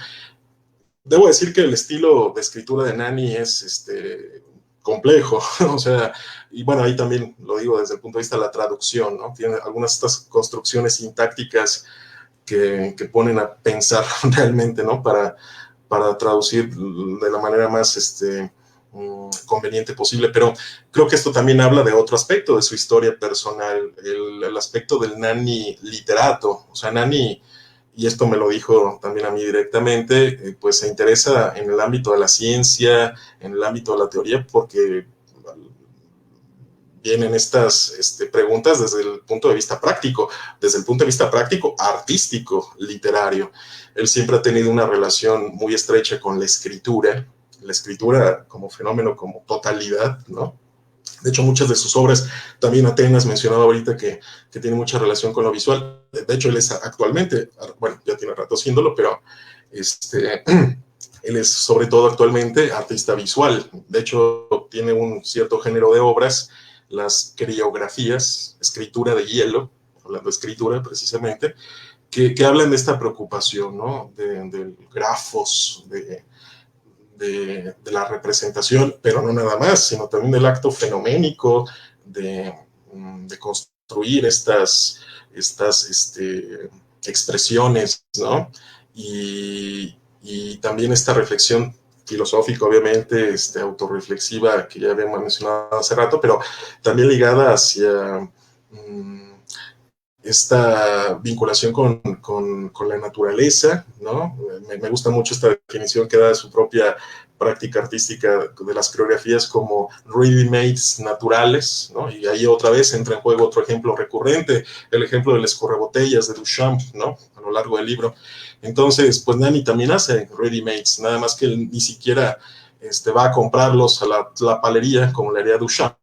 Debo decir que el estilo de escritura de Nani es complejo, o sea, y bueno, ahí también lo digo desde el punto de vista de la traducción, ¿no? Tiene algunas de estas construcciones sintácticas que ponen a pensar realmente, ¿no? Para traducir de la manera más conveniente posible, pero creo que esto también habla de otro aspecto de su historia personal, el aspecto del Nani literato. O sea, Nani, y esto me lo dijo también a mí directamente, pues se interesa en el ámbito de la ciencia, en el ámbito de la teoría, porque vienen estas preguntas desde el punto de vista práctico, artístico, literario. Él siempre ha tenido una relación muy estrecha con la escritura como fenómeno, como totalidad, ¿no? De hecho, muchas de sus obras, también Atenas mencionaba ahorita que tiene mucha relación con lo visual. De hecho, él es actualmente, bueno, ya tiene rato haciéndolo, pero él es sobre todo actualmente artista visual. De hecho, tiene un cierto género de obras, las criografías, escritura de hielo, hablando de escritura precisamente, que hablan de esta preocupación, ¿no? Del grafos, de la representación, pero no nada más, sino también del acto fenoménico de construir estas expresiones, ¿no? Y también esta reflexión filosófica, obviamente, autorreflexiva, que ya habíamos mencionado hace rato, pero también ligada hacia esta vinculación con la naturaleza, ¿no? Me gusta mucho esta definición que da de su propia práctica artística de las coreografías como ready-mades naturales, ¿no? Y ahí otra vez entra en juego otro ejemplo recurrente, el ejemplo del escorrebotellas de Duchamp, ¿no? A lo largo del libro. Entonces, pues Nani también hace ready-mades, nada más que él ni siquiera va a comprarlos a la palería como le haría Duchamp,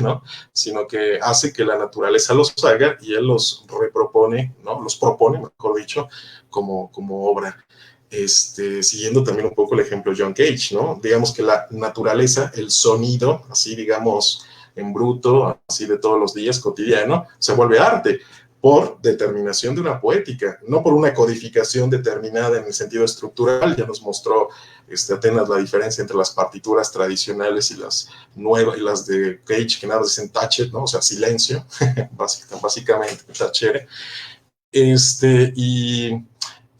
¿no? Sino que hace que la naturaleza los haga y él los repropone, ¿no? Los propone, mejor dicho, como obra. Siguiendo también un poco el ejemplo de John Cage, ¿no? Digamos que la naturaleza, el sonido, así digamos en bruto, así de todos los días, cotidiano, se vuelve arte por determinación de una poética, no por una codificación determinada en el sentido estructural. Ya nos mostró Atenas la diferencia entre las partituras tradicionales y las nuevas, y las de Cage, que nada dicen touch it, ¿no? O sea, silencio, básicamente, tachere. Y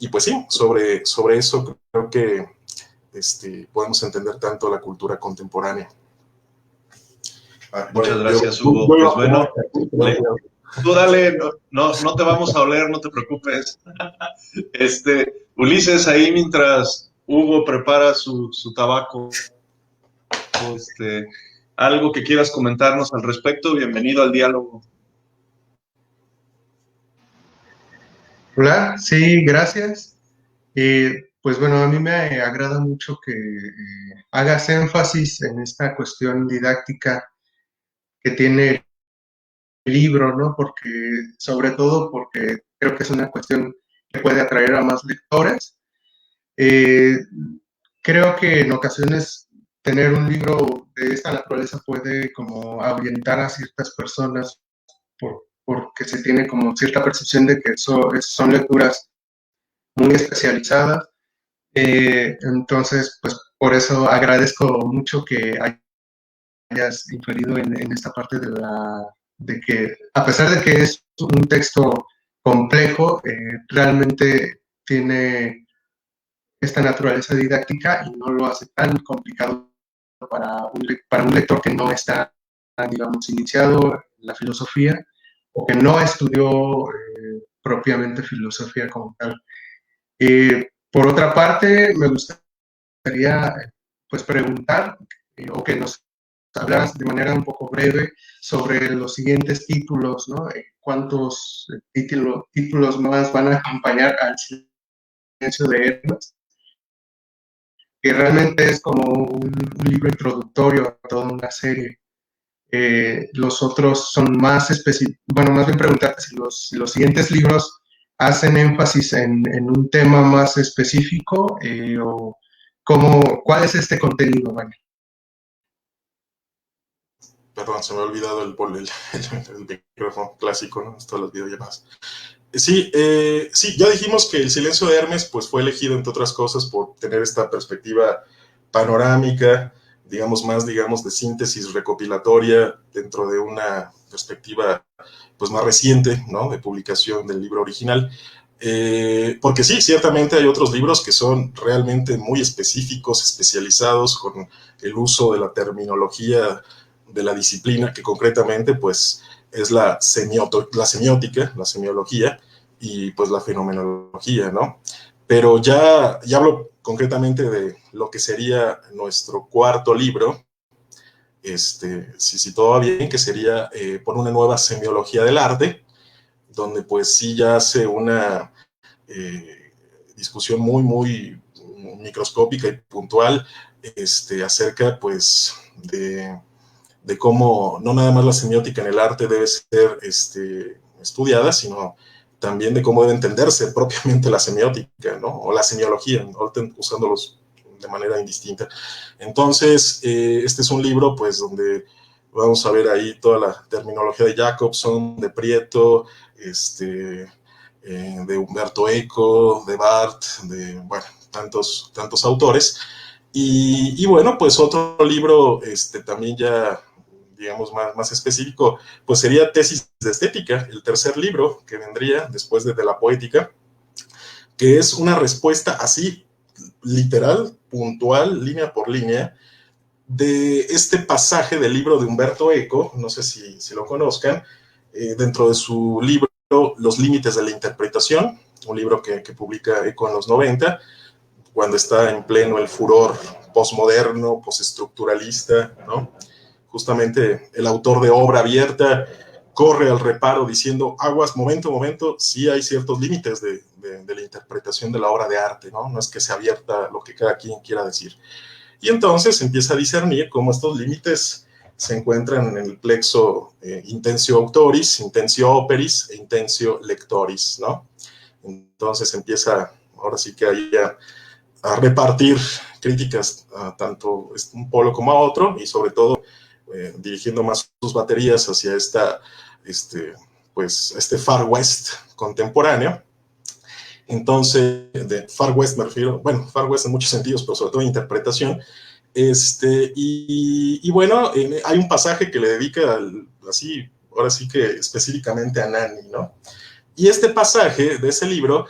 pues sí, sobre eso creo que podemos entender tanto la cultura contemporánea. Muchas gracias, Hugo. Pues bueno, tú dale, no te vamos a oler, no te preocupes. Ulises, ahí mientras Hugo prepara su tabaco, algo que quieras comentarnos al respecto, bienvenido al diálogo. Hola, sí, gracias. Pues bueno, a mí me agrada mucho que hagas énfasis en esta cuestión didáctica que tiene el libro, ¿no? Sobre todo porque creo que es una cuestión que puede atraer a más lectores. Creo que en ocasiones tener un libro de esta naturaleza puede como ahuyentar a ciertas personas porque se tiene como cierta percepción de que son lecturas muy especializadas. Entonces, pues por eso agradezco mucho que hayas inferido en esta parte de que, a pesar de que es un texto complejo, realmente tiene esta naturaleza didáctica y no lo hace tan complicado para un lector que no está, digamos, iniciado en la filosofía o que no estudió propiamente filosofía como tal. Por otra parte, me gustaría pues preguntar o que nos hablaras de manera un poco breve sobre los siguientes títulos, ¿no? ¿Cuántos títulos más van a acompañar al Silencio de Hermes? Que realmente es como un libro introductorio a toda una serie. Los otros son más específicos. Bueno, más bien preguntarte si los siguientes libros hacen énfasis en un tema más específico o cuál es este contenido, ¿vale? Perdón, se me ha olvidado el micrófono clásico, ¿no? Todas las videollamadas. Sí, ya dijimos que el Silencio de Hermes pues, fue elegido, entre otras cosas, por tener esta perspectiva panorámica, digamos, de síntesis recopilatoria dentro de una perspectiva pues, más reciente, ¿no? De publicación del libro original. Porque sí, ciertamente hay otros libros que son realmente muy específicos, especializados con el uso de la terminología de la disciplina, que concretamente pues es la semiótica, la semiología y pues la fenomenología, ¿no? Pero ya hablo concretamente de lo que sería nuestro cuarto libro, si todo va bien, que sería por una nueva semiología del arte, donde pues sí ya hace una discusión muy microscópica y puntual acerca pues de de cómo no nada más la semiótica en el arte debe ser estudiada, sino también de cómo debe entenderse propiamente la semiótica, ¿no? O la semiología, ¿no? Usándolos de manera indistinta. Entonces, este es un libro, pues, donde vamos a ver ahí toda la terminología de Jacobson, de Prieto, de Umberto Eco, de Barth, de, bueno, tantos autores. Y bueno, pues otro libro también ya, digamos, más específico, pues sería Tesis de Estética, el tercer libro que vendría después de la Poética, que es una respuesta así, literal, puntual, línea por línea, de este pasaje del libro de Umberto Eco, no sé si lo conozcan, dentro de su libro Los límites de la interpretación, un libro que publica Eco en los 90, cuando está en pleno el furor postmoderno, postestructuralista, ¿no? Justamente el autor de Obra Abierta corre al reparo diciendo, aguas, momento, sí hay ciertos límites de la interpretación de la obra de arte, ¿no? No es que sea abierta lo que cada quien quiera decir. Y entonces empieza a discernir cómo estos límites se encuentran en el plexo intentio autoris, intentio operis e intentio lectoris, ¿no? Entonces empieza, ahora sí que ahí a repartir críticas a tanto un polo como a otro, y sobre todo dirigiendo más sus baterías hacia este Far West contemporáneo. Entonces, de Far West me refiero, bueno, Far West en muchos sentidos, pero sobre todo en interpretación. Y bueno, hay un pasaje que le dedica así, ahora sí que específicamente a Nanni, ¿no? Y este pasaje de ese libro,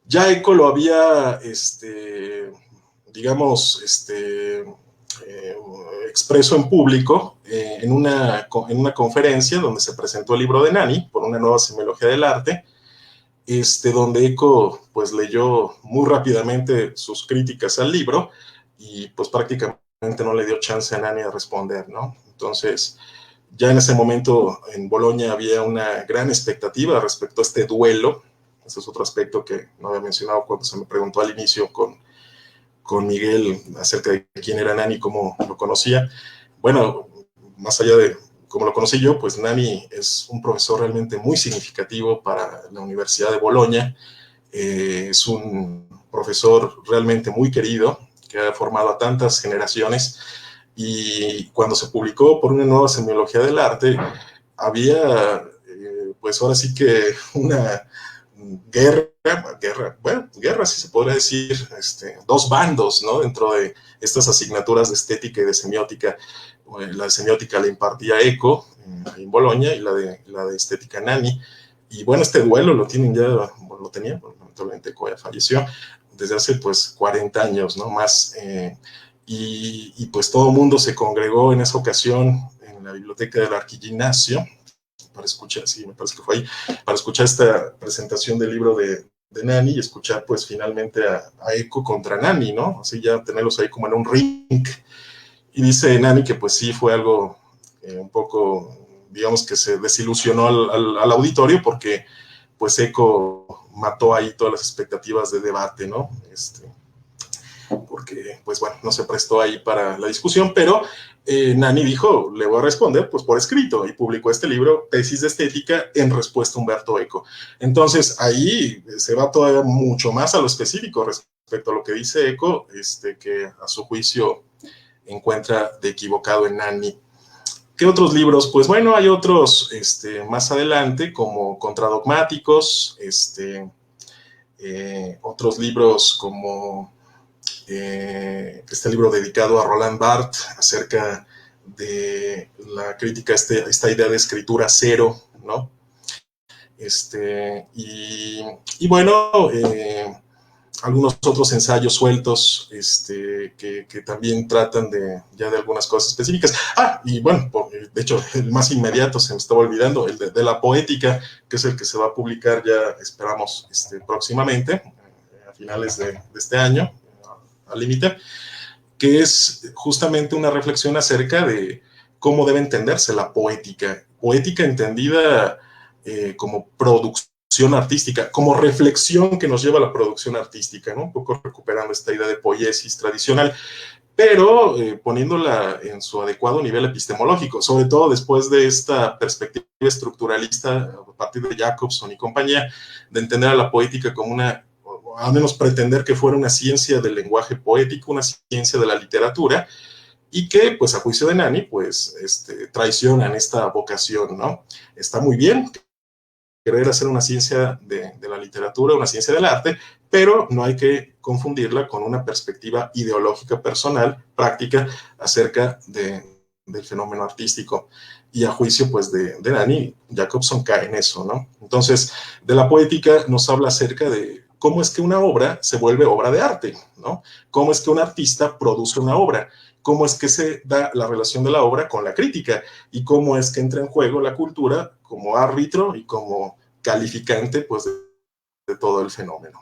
ya Eco lo había, digamos, expreso en público en una conferencia donde se presentó el libro de Nanni por una nueva semiología del arte, donde Eco pues leyó muy rápidamente sus críticas al libro y pues prácticamente no le dio chance a Nanni a responder, ¿no? Entonces, ya en ese momento en Bolonia había una gran expectativa respecto a este duelo. Ese es otro aspecto que no había mencionado cuando se me preguntó al inicio con Miguel acerca de quién era Nanni, cómo lo conocía. Bueno, más allá de cómo lo conocí yo, pues Nanni es un profesor realmente muy significativo para la Universidad de Bolonia. Es un profesor realmente muy querido, que ha formado a tantas generaciones, y cuando se publicó por una nueva semiología del arte, había, pues ahora sí que una guerra, si se podría decir, dos bandos, ¿no? Dentro de estas asignaturas de estética y de semiótica. La de semiótica la impartía Eco en Bolonia y la de estética Nanni. Y bueno, este duelo lo tienen ya, bueno, lo tenía, lamentablemente Eco ya falleció, desde hace pues 40 años, ¿no? Más. Y pues todo el mundo se congregó en esa ocasión en la biblioteca del Arquigimnasio para escuchar, sí, me parece que fue ahí, para escuchar esta presentación del libro de Nanni y escuchar pues finalmente a Eco contra Nanni, ¿no? Así ya tenerlos ahí como en un ring. Y dice Nanni que pues sí fue algo un poco, digamos que se desilusionó al auditorio porque pues Eco mató ahí todas las expectativas de debate, ¿no? Porque pues bueno, no se prestó ahí para la discusión, pero Nanni dijo, le voy a responder pues por escrito, y publicó este libro, Tesis de Estética, en respuesta a Umberto Eco. Entonces ahí se va todavía mucho más a lo específico respecto a lo que dice Eco, que a su juicio encuentra de equivocado en Nanni. ¿Qué otros libros? Pues bueno, hay otros más adelante, como Contradogmáticos, otros libros como este libro dedicado a Roland Barthes acerca de la crítica a esta idea de escritura cero, ¿no? Y bueno, algunos otros ensayos sueltos que también tratan de algunas cosas específicas. Y bueno, de hecho, el más inmediato se me estaba olvidando, el de la poética, que es el que se va a publicar ya, esperamos, próximamente, a finales de este año, al límite, que es justamente una reflexión acerca de cómo debe entenderse la poética. Poética entendida como producción artística, como reflexión que nos lleva a la producción artística, ¿no? Un poco recuperando esta idea de poiesis tradicional. pero poniéndola en su adecuado nivel epistemológico, sobre todo después de esta perspectiva estructuralista a partir de Jacobson y compañía, de entender a la poética como una, o al menos pretender que fuera una ciencia del lenguaje poético, una ciencia de la literatura, y que, pues, a juicio de Nani, pues, traicionan esta vocación, ¿no? Está muy bien querer hacer una ciencia de la literatura, una ciencia del arte, pero no hay que confundirla con una perspectiva ideológica personal, práctica, acerca del fenómeno artístico. Y a juicio, pues, de Nani, Jacobson cae en eso, ¿no? Entonces, de la poética nos habla acerca de cómo es que una obra se vuelve obra de arte, ¿no? Cómo es que un artista produce una obra, cómo es que se da la relación de la obra con la crítica y cómo es que entra en juego la cultura como árbitro y como calificante, pues, de todo el fenómeno.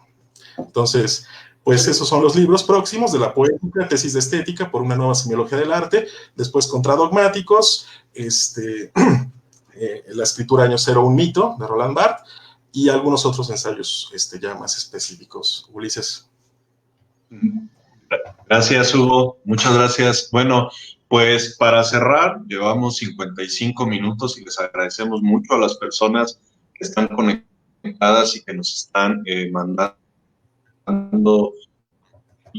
Entonces, pues esos son los libros próximos: de la poética, tesis de estética por una nueva semiología del arte, después Contradogmáticos, la escritura año cero, un mito, de Roland Barthes, y algunos otros ensayos ya más específicos. Ulises. Gracias, Hugo. Muchas gracias. Bueno, pues para cerrar, llevamos 55 minutos y les agradecemos mucho a las personas que están conectadas y que nos están mandando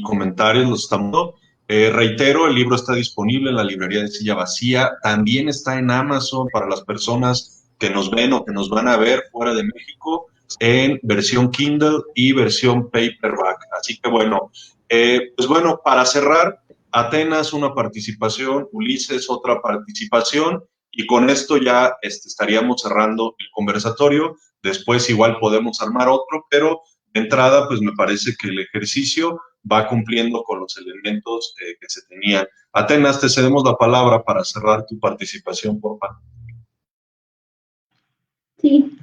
comentarios. Los estamos reitero, el libro está disponible en la librería de Silla Vacía. También está en Amazon para las personas que nos ven o que nos van a ver fuera de México, en versión Kindle y versión paperback. Así que bueno, pues bueno, para cerrar, Atenas una participación, Ulises otra participación, y con esto ya estaríamos cerrando el conversatorio. Después igual podemos armar otro, pero de entrada pues me parece que el ejercicio va cumpliendo con los elementos que se tenían. Atenas, te cedemos la palabra para cerrar tu participación, por favor. Sí,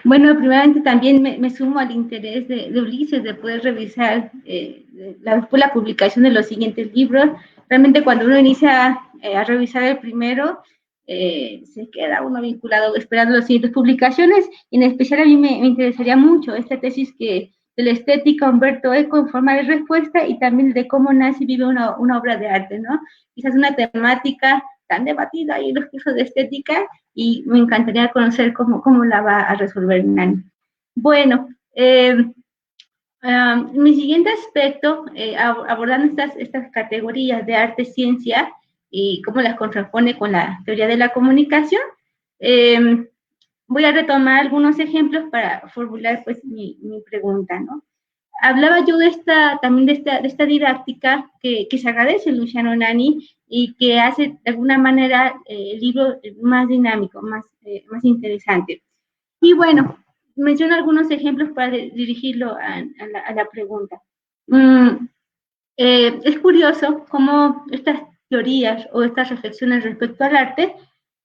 bueno, primeramente también me sumo al interés de Ulises de poder revisar la publicación de los siguientes libros. Realmente cuando uno inicia a revisar el primero, se queda uno vinculado esperando las siguientes publicaciones, y en especial a mí me interesaría mucho esta tesis de la estética, Humberto Eco, en forma de respuesta, y también de cómo nace y vive una obra de arte, ¿no? Quizás una temática tan debatida ahí en los cursos de estética, y me encantaría conocer cómo la va a resolver Nani. Bueno, mi siguiente aspecto, abordando estas categorías de arte, ciencia, y cómo las contrapone con la teoría de la comunicación, voy a retomar algunos ejemplos para formular pues mi pregunta, ¿no? Hablaba yo también de esta didáctica que se agradece en Luciano Nani, y que hace de alguna manera el libro más dinámico, más interesante. Y bueno, menciono algunos ejemplos para dirigirlo a la pregunta. Es curioso cómo estas teorías o estas reflexiones respecto al arte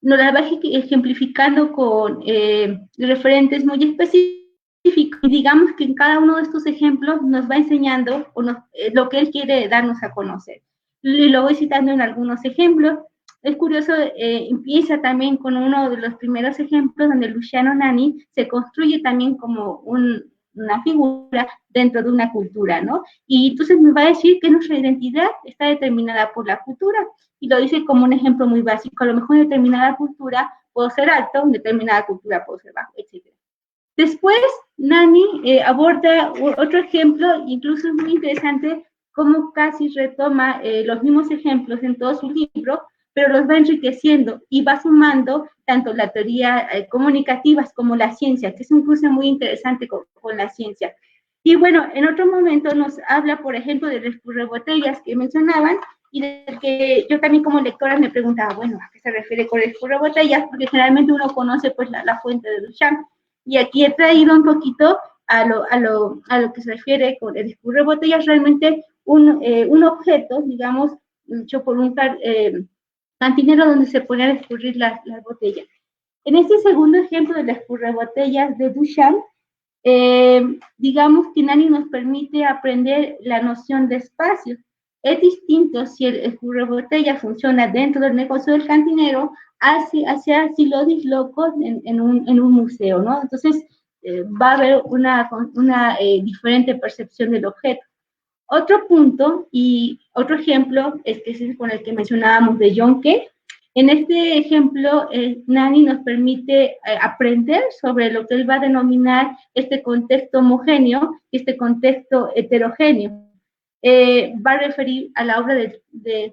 nos las va ejemplificando con referentes muy específicos. Y digamos que en cada uno de estos ejemplos nos va enseñando lo que él quiere darnos a conocer. Y lo voy citando en algunos ejemplos. Es curioso, empieza también con uno de los primeros ejemplos donde Luciano Nani se construye también como una figura dentro de una cultura, ¿no? Y entonces nos va a decir que nuestra identidad está determinada por la cultura, y lo dice como un ejemplo muy básico. A lo mejor en determinada cultura puedo ser alto, en determinada cultura puedo ser bajo, etc. Después, Nani aborda otro ejemplo, incluso es muy interesante cómo casi retoma los mismos ejemplos en todo su libro, pero los va enriqueciendo y va sumando tanto la teoría comunicativa como la ciencia, que es un cruce muy interesante con la ciencia. Y bueno, en otro momento nos habla, por ejemplo, de las escurrebotellas que mencionaban, y del que yo también como lectora me preguntaba, bueno, ¿a qué se refiere con escurrebotellas? Porque generalmente uno conoce pues la fuente de Duchamp. Y aquí he traído un poquito a lo que se refiere con el escurrebotellas, realmente un objeto, digamos, hecho por un cantinero donde se podían escurrir las botellas. En este segundo ejemplo de las escurrebotellas de Duchamp, digamos que Nani nos permite aprender la noción de espacio. Es distinto si el escurrebotella funciona dentro del negocio del cantinero hacia si lo disloco en un museo, ¿no? Entonces, va a haber una diferente percepción del objeto. Otro punto y otro ejemplo es que es el con el que mencionábamos de John Kay. En este ejemplo, Nani nos permite aprender sobre lo que él va a denominar este contexto homogéneo y este contexto heterogéneo. Va a referir a la obra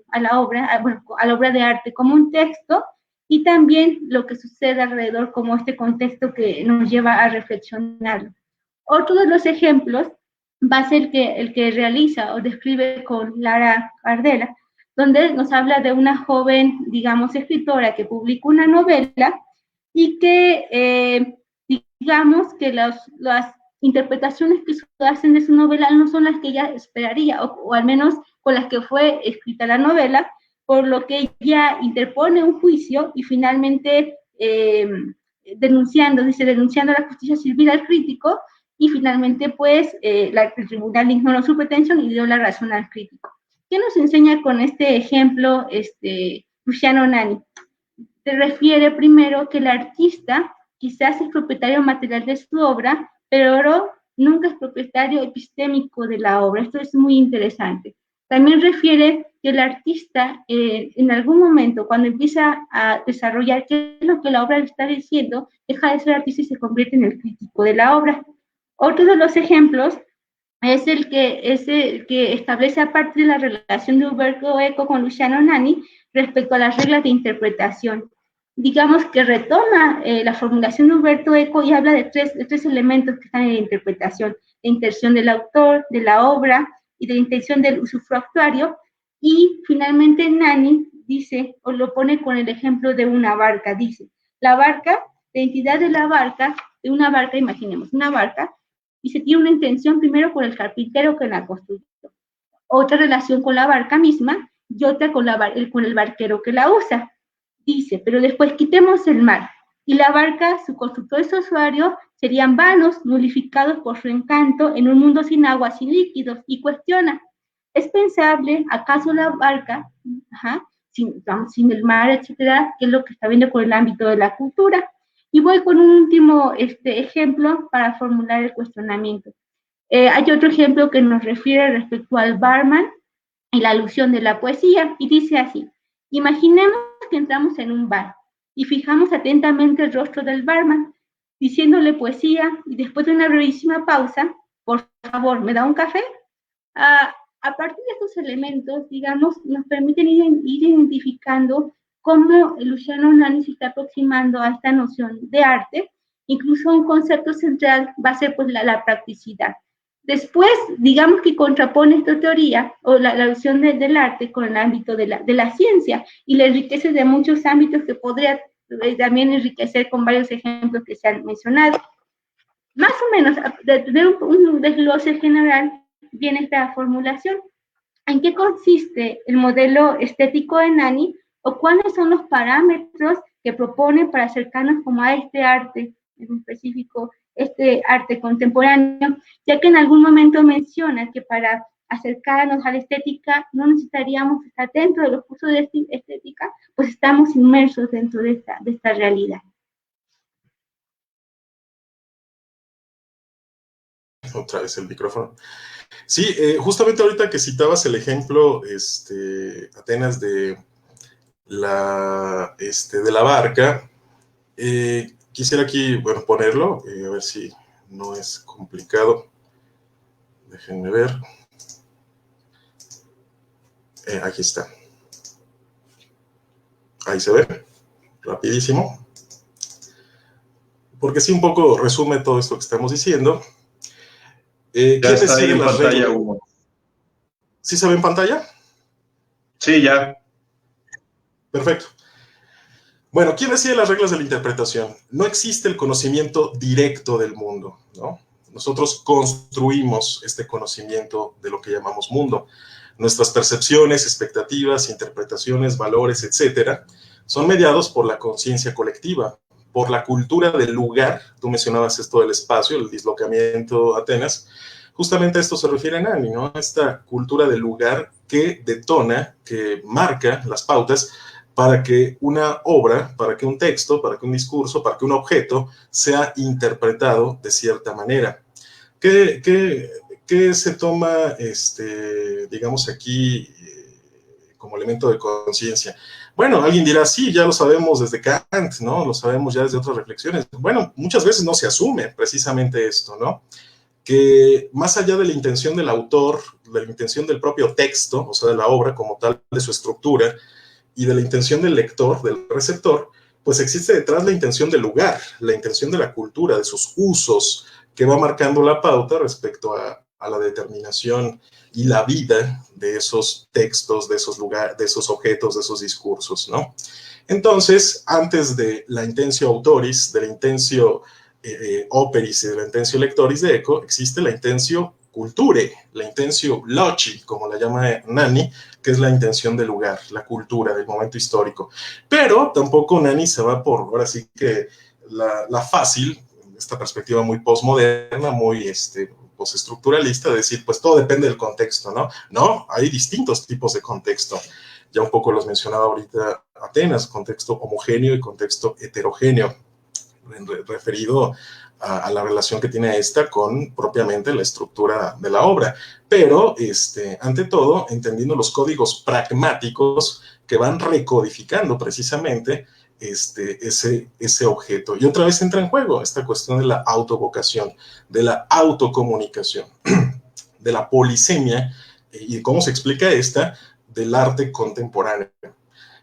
a la obra de arte como un texto y también lo que sucede alrededor como este contexto que nos lleva a reflexionar. Otro de los ejemplos va a ser el que realiza o describe con Lara Cardella, donde nos habla de una joven, digamos, escritora que publicó una novela y que, digamos, que las interpretaciones que se hacen de su novela no son las que ella esperaría, o al menos con las que fue escrita la novela, por lo que ella interpone un juicio y finalmente denunciando a la justicia civil al crítico, y finalmente pues el tribunal ignoró su pretensión y dio la razón al crítico. ¿Qué nos enseña con este ejemplo Luciano Nani? Se refiere primero que el artista quizás es propietario material de su obra, pero nunca es propietario epistémico de la obra. Esto es muy interesante. También refiere que el artista en algún momento, cuando empieza a desarrollar qué es lo que la obra le está diciendo, deja de ser artista y se convierte en el crítico de la obra. Otro de los ejemplos es el que establece a partir de la relación de Umberto Eco con Luciano Nani respecto a las reglas de interpretación. Digamos que retoma la formulación de Umberto Eco y habla de tres elementos que están en la interpretación: la intención del autor, de la obra y de la intención del usufructuario. Y finalmente Nani dice, o lo pone con el ejemplo de una barca, dice, la barca, la entidad de la barca, de una barca, imaginemos una barca, y se tiene una intención primero con el carpintero que la construyó, otra relación con la barca misma y otra con el barquero que la usa. Dice, pero después quitemos el mar y la barca, su constructor y su usuario serían vanos, nulificados por su encanto en un mundo sin agua, sin líquidos, y cuestiona, ¿es pensable acaso la barca, sin el mar, etcétera, que es lo que está viendo con el ámbito de la cultura? Y voy con un último ejemplo para formular el cuestionamiento. Hay otro ejemplo que nos refiere respecto al barman y la alusión de la poesía, y dice así: imaginemos que entramos en un bar y fijamos atentamente el rostro del barman, diciéndole poesía, y después de una brevísima pausa, por favor, ¿me da un café? A partir de estos elementos, digamos, nos permiten ir identificando cómo Luciano Nani se está aproximando a esta noción de arte. Incluso un concepto central va a ser pues la practicidad. Después, digamos que contrapone esta teoría o la noción del arte con el ámbito de la ciencia y le enriquece de muchos ámbitos que podría también enriquecer con varios ejemplos que se han mencionado. Más o menos, de un desglose general, viene esta formulación. ¿En qué consiste el modelo estético de Nani o cuáles son los parámetros que propone para acercarnos como a este arte, en específico este arte contemporáneo, ya que en algún momento menciona que para acercarnos a la estética no necesitaríamos estar dentro de los cursos de estética, pues estamos inmersos dentro de esta realidad. Otra vez el micrófono. Sí, justamente ahorita que citabas el ejemplo, Atenas, de la barca, quisiera aquí, bueno, ponerlo, a ver si no es complicado. Déjenme ver. Aquí está. Ahí se ve, rapidísimo. Porque sí, un poco resume todo esto que estamos diciendo. Ya está ahí en pantalla, Hugo. ¿Sí se ve en pantalla? Sí, ya. Perfecto. Bueno, ¿quién decide las reglas de la interpretación? No existe el conocimiento directo del mundo, ¿no? Nosotros construimos este conocimiento de lo que llamamos mundo. Nuestras percepciones, expectativas, interpretaciones, valores, etcétera, son mediados por la conciencia colectiva, por la cultura del lugar. Tú mencionabas esto del espacio, el dislocamiento Atenas. Justamente a esto se refiere Nani, ¿no? Esta cultura del lugar que detona, que marca las pautas para que una obra, para que un texto, para que un discurso, para que un objeto sea interpretado de cierta manera. ¿Qué ¿qué se toma, digamos aquí, como elemento de conciencia? Bueno, alguien dirá, sí, ya lo sabemos desde Kant, ¿no? Lo sabemos ya desde otras reflexiones. Bueno, muchas veces no se asume precisamente esto, ¿no? Que más allá de la intención del autor, de la intención del propio texto, o sea, de la obra como tal, de su estructura, y de la intención del lector, del receptor, pues existe detrás la intención del lugar, la intención de la cultura, de sus usos, que va marcando la pauta respecto a la determinación y la vida de esos textos, de esos lugares, de esos objetos, de esos discursos, ¿no? Entonces, antes de la intentio autoris, de la intentio operis y de la intentio lectoris de Eco, existe la intentio culture, la intentio loci, como la llama Nanni, que es la intención del lugar, la cultura, del momento histórico. Pero tampoco Nanni se va por, ahora sí que la fácil, esta perspectiva muy postmoderna, muy postestructuralista, de decir, pues todo depende del contexto, ¿no? No, hay distintos tipos de contexto. Ya un poco los mencionaba ahorita Atenas, contexto homogéneo y contexto heterogéneo, referido a la relación que tiene esta con propiamente la estructura de la obra. Pero, ante todo, entendiendo los códigos pragmáticos que van recodificando precisamente ese objeto. Y otra vez entra en juego esta cuestión de la autovocación, de la autocomunicación, de la polisemia, y cómo se explica esta, del arte contemporáneo.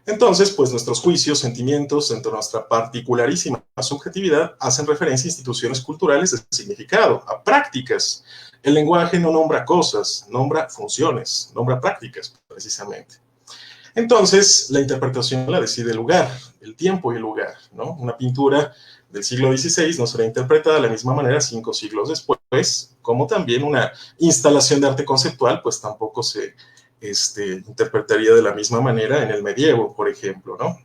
Entonces, pues nuestros juicios, sentimientos, dentro de nuestra particularísima subjetividad, hacen referencia a instituciones culturales de significado, a prácticas. El lenguaje no nombra cosas, nombra funciones, nombra prácticas, precisamente. Entonces, la interpretación la decide el lugar, el tiempo y el lugar, ¿no? Una pintura del siglo XVI no será interpretada de la misma manera 5 siglos después, como también una instalación de arte conceptual, pues tampoco se interpretaría de la misma manera en el medievo, por ejemplo, ¿no?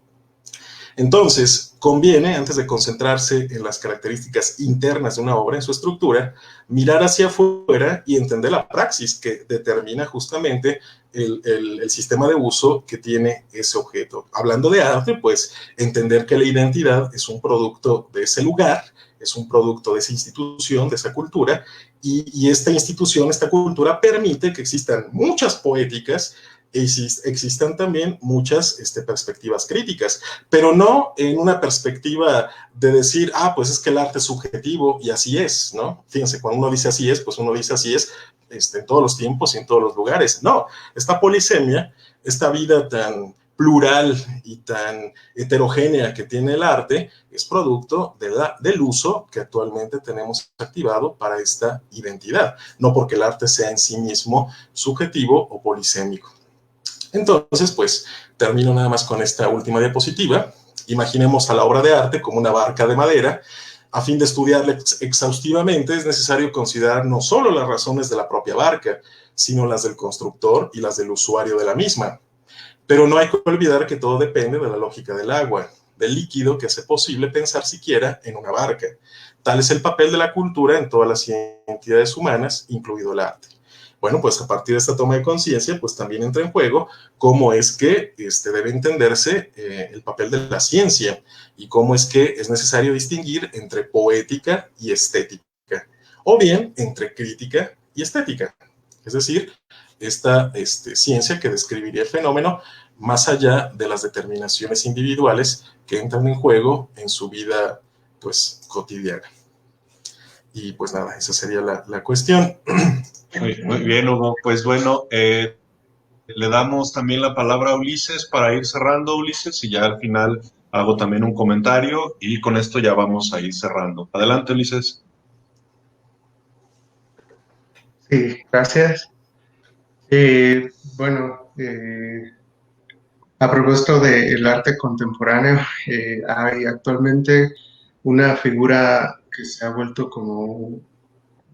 Entonces, conviene, antes de concentrarse en las características internas de una obra, en su estructura, mirar hacia afuera y entender la praxis que determina justamente el sistema de uso que tiene ese objeto. Hablando de arte, pues entender que la identidad es un producto de ese lugar, es un producto de esa institución, de esa cultura, y esta institución, esta cultura, permite que existan muchas poéticas, existan también muchas perspectivas críticas, pero no en una perspectiva de decir, pues es que el arte es subjetivo y así es, ¿no? Fíjense, cuando uno dice así es, pues uno dice así es en todos los tiempos y en todos los lugares. No, esta polisemia, esta vida tan plural y tan heterogénea que tiene el arte, es producto del uso que actualmente tenemos activado para esta identidad, no porque el arte sea en sí mismo subjetivo o polisémico. Entonces, pues, termino nada más con esta última diapositiva. Imaginemos a la obra de arte como una barca de madera. A fin de estudiarla exhaustivamente, es necesario considerar no solo las razones de la propia barca, sino las del constructor y las del usuario de la misma. Pero no hay que olvidar que todo depende de la lógica del agua, del líquido que hace posible pensar siquiera en una barca. Tal es el papel de la cultura en todas las entidades humanas, incluido el arte. Bueno, pues a partir de esta toma de conciencia, pues también entra en juego cómo es que debe entenderse el papel de la ciencia y cómo es que es necesario distinguir entre poética y estética, o bien entre crítica y estética. Es decir, esta ciencia que describiría el fenómeno más allá de las determinaciones individuales que entran en juego en su vida, pues, cotidiana. Y pues nada, esa sería la cuestión. Muy bien, Hugo. Pues bueno, le damos también la palabra a Ulises para ir cerrando, Ulises, y ya al final hago también un comentario y con esto ya vamos a ir cerrando. Adelante, Ulises. Sí, gracias. A propósito del arte contemporáneo, hay actualmente una figura que se ha vuelto como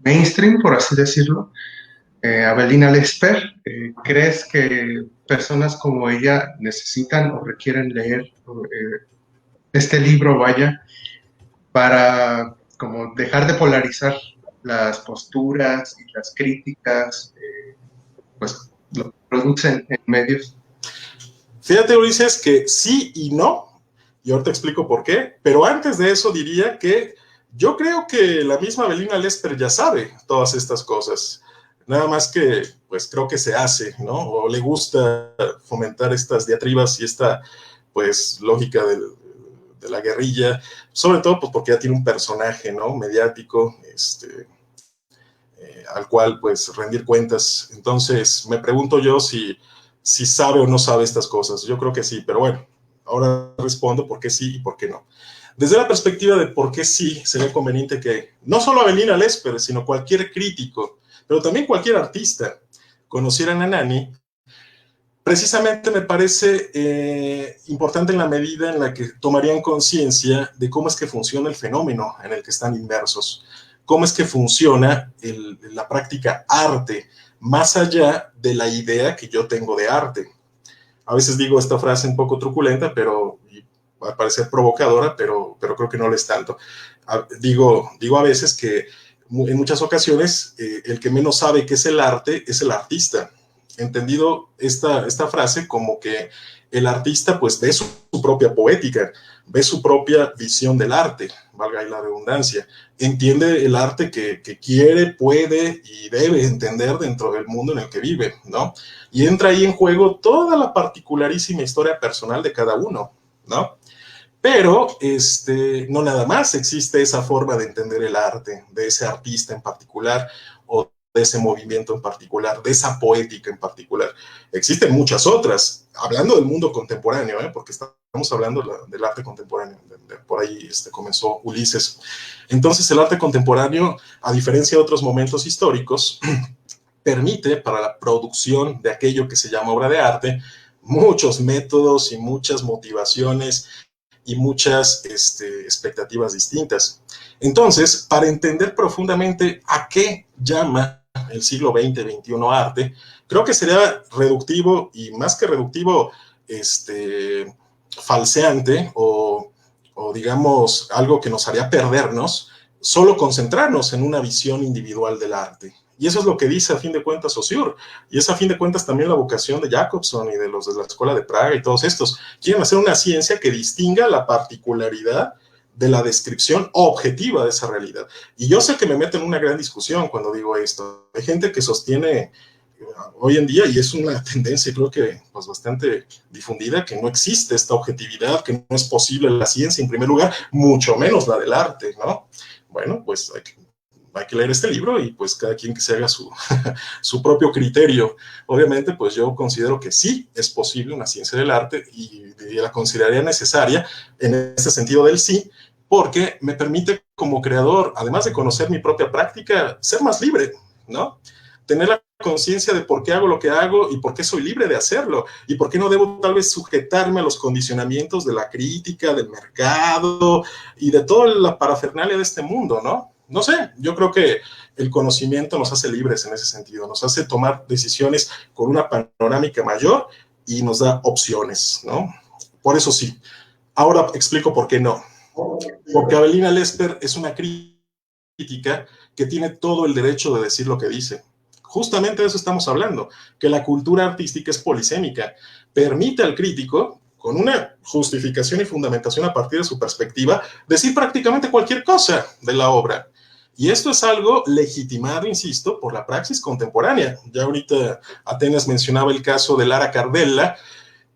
mainstream, por así decirlo, Avelina Lesper. ¿Crees que personas como ella necesitan o requieren leer este libro, para como dejar de polarizar las posturas y las críticas, pues lo que producen en medios? Fíjate, Ulises, que sí y no, y ahora te explico por qué, pero antes de eso diría que yo creo que la misma Avelina Lesper ya sabe todas estas cosas. nada más que, pues creo que se hace, ¿no? O le gusta fomentar estas diatribas y esta, pues, lógica de la guerrilla, sobre todo pues porque ya tiene un personaje, ¿no? Mediático, al cual pues rendir cuentas. Entonces me pregunto yo si sabe o no sabe estas cosas. Yo creo que sí, pero bueno, ahora respondo por qué sí y por qué no. Desde la perspectiva de por qué sí, sería conveniente que no solo Avelina Lesper, sino cualquier crítico, pero también cualquier artista, conocieran a Nani. Precisamente me parece importante en la medida en la que tomarían conciencia de cómo es que funciona el fenómeno en el que están inmersos, cómo es que funciona la práctica arte, más allá de la idea que yo tengo de arte. A veces digo esta frase un poco truculenta, pero va a parecer provocadora, pero creo que no lo es tanto. Digo a veces que en muchas ocasiones el que menos sabe qué es el arte es el artista. Entendido esta frase como que el artista pues ve su propia poética, ve su propia visión del arte, valga ahí la redundancia, entiende el arte que quiere, puede y debe entender dentro del mundo en el que vive, ¿no? Y entra ahí en juego toda la particularísima historia personal de cada uno, ¿no? Pero no nada más existe esa forma de entender el arte, de ese artista en particular, o de ese movimiento en particular, de esa poética en particular. Existen muchas otras, hablando del mundo contemporáneo, porque estamos hablando del arte contemporáneo, por ahí comenzó Ulises. Entonces el arte contemporáneo, a diferencia de otros momentos históricos, permite para la producción de aquello que se llama obra de arte, muchos métodos y muchas motivaciones y muchas expectativas distintas. Entonces, para entender profundamente a qué llama el siglo XX, XXI arte, creo que sería reductivo, y más que reductivo, falseante, o digamos, algo que nos haría perdernos, solo concentrarnos en una visión individual del arte. Y eso es lo que dice a fin de cuentas Saussure, y es a fin de cuentas también la vocación de Jacobson y de los de la Escuela de Praga y todos estos. Quieren hacer una ciencia que distinga la particularidad de la descripción objetiva de esa realidad. Y yo sé que me meto en una gran discusión cuando digo esto. Hay gente que sostiene hoy en día, y es una tendencia creo que pues, bastante difundida, que no existe esta objetividad, que no es posible la ciencia en primer lugar, mucho menos la del arte, ¿no? Bueno, pues hay que leer este libro y pues cada quien que se haga su propio criterio. Obviamente, pues yo considero que sí es posible una ciencia del arte y la consideraría necesaria en ese sentido del sí, porque me permite como creador, además de conocer mi propia práctica, ser más libre, ¿no? Tener la conciencia de por qué hago lo que hago y por qué soy libre de hacerlo y por qué no debo tal vez sujetarme a los condicionamientos de la crítica, del mercado y de toda la parafernalia de este mundo, ¿no? No sé, yo creo que el conocimiento nos hace libres en ese sentido, nos hace tomar decisiones con una panorámica mayor y nos da opciones, ¿no? Por eso sí. Ahora explico por qué no. Porque Avelina Lesper es una crítica que tiene todo el derecho de decir lo que dice. Justamente de eso estamos hablando, que la cultura artística es polisémica, permite al crítico, con una justificación y fundamentación a partir de su perspectiva, decir prácticamente cualquier cosa de la obra. Y esto es algo legitimado, insisto, por la praxis contemporánea. Ya ahorita Atenas mencionaba el caso de Lara Cardella,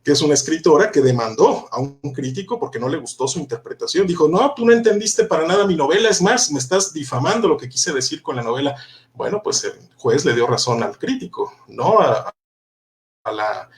que es una escritora que demandó a un crítico porque no le gustó su interpretación. Dijo, no, tú no entendiste para nada mi novela, es más, me estás difamando lo que quise decir con la novela. Bueno, pues el juez le dio razón al crítico, no a la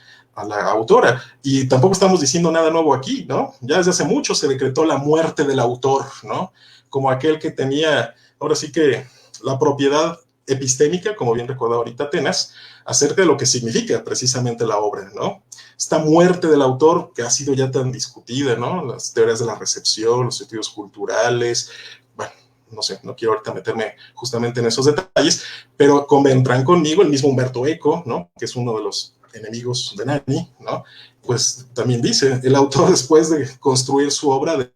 autora. Y tampoco estamos diciendo nada nuevo aquí, ¿no? Ya desde hace mucho se decretó la muerte del autor, ¿no? Como aquel que tenía, ahora sí que la propiedad epistémica, como bien recordaba ahorita Atenas, acerca de lo que significa precisamente la obra, ¿no? Esta muerte del autor que ha sido ya tan discutida, ¿no? Las teorías de la recepción, los estudios culturales, bueno, no sé, no quiero ahorita meterme justamente en esos detalles, pero convendrán conmigo el mismo Humberto Eco, ¿no? Que es uno de los enemigos de Nani, ¿no? Pues también dice, el autor después de construir su obra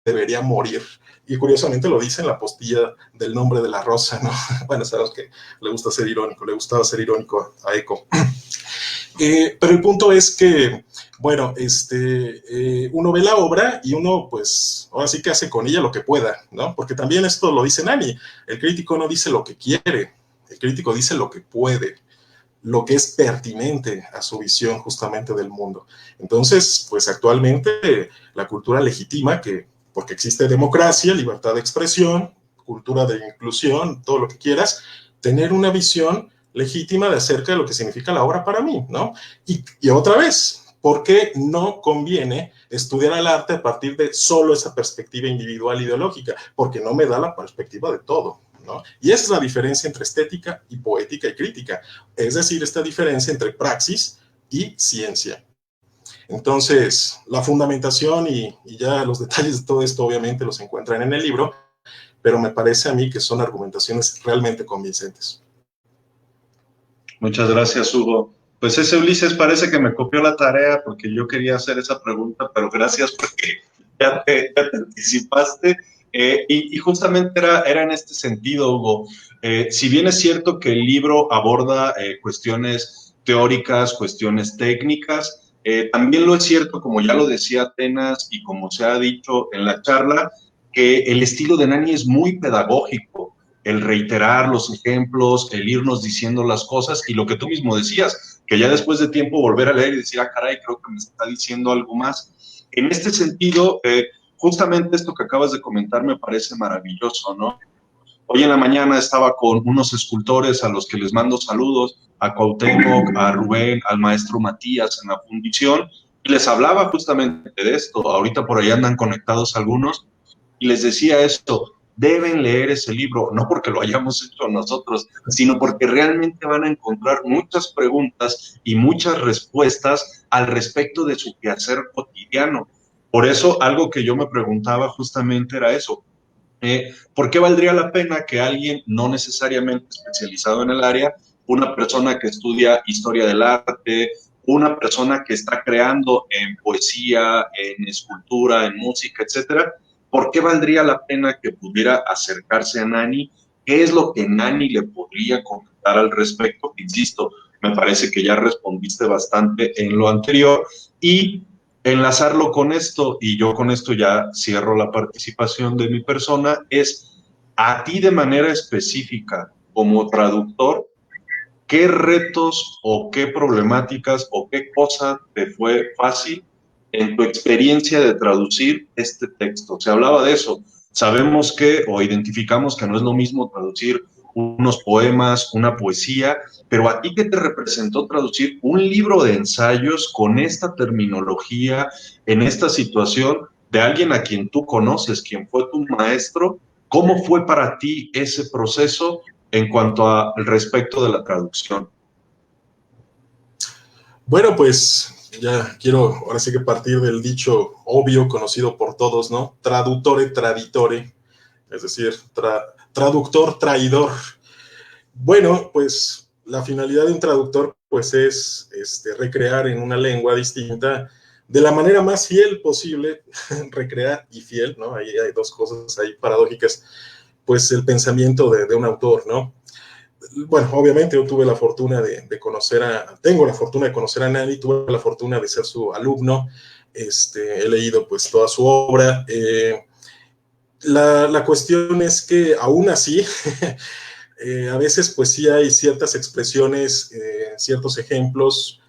debería morir. Y curiosamente lo dice en la postilla del Nombre de la Rosa, ¿no? Bueno, sabemos que le gustaba ser irónico a Eco. Pero el punto es que, bueno, uno ve la obra y uno, pues, ahora sí que hace con ella lo que pueda, ¿no? Porque también esto lo dice Nani, el crítico no dice lo que quiere, El crítico dice lo que puede, lo que es pertinente a su visión justamente del mundo. Entonces, pues actualmente la cultura legitima que, porque existe democracia, libertad de expresión, cultura de inclusión, todo lo que quieras, tener una visión legítima de acerca de lo que significa la obra para mí, ¿no? Y otra vez, ¿por qué no conviene estudiar el arte a partir de solo esa perspectiva individual ideológica? Porque no me da la perspectiva de todo, ¿no? Y esa es la diferencia entre estética y poética y crítica, es decir, esta diferencia entre praxis y ciencia. Entonces, la fundamentación y ya los detalles de todo esto obviamente los encuentran en el libro, pero me parece a mí que son argumentaciones realmente convincentes. Muchas gracias, Hugo. Pues ese Ulises parece que me copió la tarea porque yo quería hacer esa pregunta, pero gracias porque ya te anticipaste. Y justamente era en este sentido, Hugo. Si bien es cierto que el libro aborda cuestiones teóricas, cuestiones técnicas, también lo es cierto, como ya lo decía Atenas y como se ha dicho en la charla, que el estilo de Nani es muy pedagógico, el reiterar los ejemplos, el irnos diciendo las cosas y lo que tú mismo decías, que ya después de tiempo volver a leer y decir, ah, caray, creo que me está diciendo algo más. En este sentido, justamente esto que acabas de comentar me parece maravilloso, ¿no? Hoy en la mañana estaba con unos escultores a los que les mando saludos, a Cuauhtémoc, a Rubén, al maestro Matías en la fundición, y les hablaba justamente de esto. Ahorita por ahí andan conectados algunos, y les decía esto, deben leer ese libro, no porque lo hayamos hecho nosotros, sino porque realmente van a encontrar muchas preguntas y muchas respuestas al respecto de su quehacer cotidiano. Por eso, algo que yo me preguntaba justamente era eso. ¿Por qué valdría la pena que alguien no necesariamente especializado en el área, una persona que estudia historia del arte, una persona que está creando en poesía, en escultura, en música, etcétera, ¿por qué valdría la pena que pudiera acercarse a Nani? ¿Qué es lo que Nani le podría comentar al respecto? Insisto, me parece que ya respondiste bastante en lo anterior y enlazarlo con esto, y yo con esto ya cierro la participación de mi persona, es a ti de manera específica, como traductor, ¿qué retos o qué problemáticas o qué cosa te fue fácil en tu experiencia de traducir este texto? Se hablaba de eso. Sabemos que, o identificamos que no es lo mismo traducir unos poemas, una poesía, pero a ti, ¿qué te representó traducir un libro de ensayos con esta terminología, en esta situación de alguien a quien tú conoces, quien fue tu maestro? ¿Cómo fue para ti ese proceso en cuanto al respecto de la traducción? Bueno, pues ya quiero ahora sí que partir del dicho obvio, conocido por todos, ¿no? Traduttore traditore, es decir, traductor traidor. Bueno, pues la finalidad de un traductor pues es recrear en una lengua distinta de la manera más fiel posible, recrear y fiel, ¿no? Ahí hay dos cosas ahí paradójicas, pues el pensamiento de un autor, ¿no? Bueno, obviamente yo tuve la fortuna tengo la fortuna de conocer a Nani, tuve la fortuna de ser su alumno, he leído pues toda su obra. La cuestión es que aún así, a veces pues sí hay ciertas expresiones, ciertos ejemplos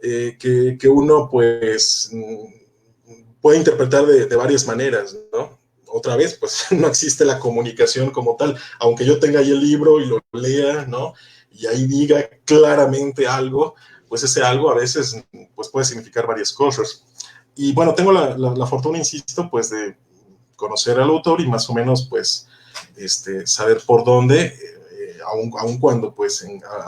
que uno pues puede interpretar de varias maneras, ¿no? Otra vez, pues no existe la comunicación como tal, aunque yo tenga ahí el libro y lo lea, ¿no? Y ahí diga claramente algo, pues ese algo a veces pues puede significar varias cosas. Y bueno, tengo la fortuna, insisto, pues de conocer al autor y más o menos pues saber por dónde, aun cuando pues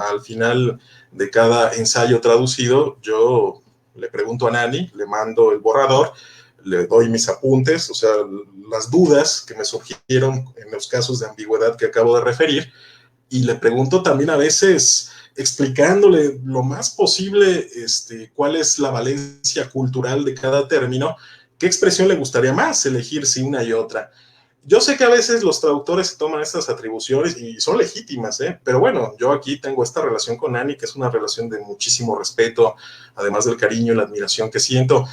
al final de cada ensayo traducido, yo le pregunto a Nani, le mando el borrador, le doy mis apuntes, o sea, las dudas que me surgieron en los casos de ambigüedad que acabo de referir, y le pregunto también a veces, explicándole lo más posible cuál es la valencia cultural de cada término, qué expresión le gustaría más elegir si una y otra. Yo sé que a veces los traductores se toman estas atribuciones y son legítimas, pero bueno, yo aquí tengo esta relación con Nani, que es una relación de muchísimo respeto, además del cariño y la admiración que siento.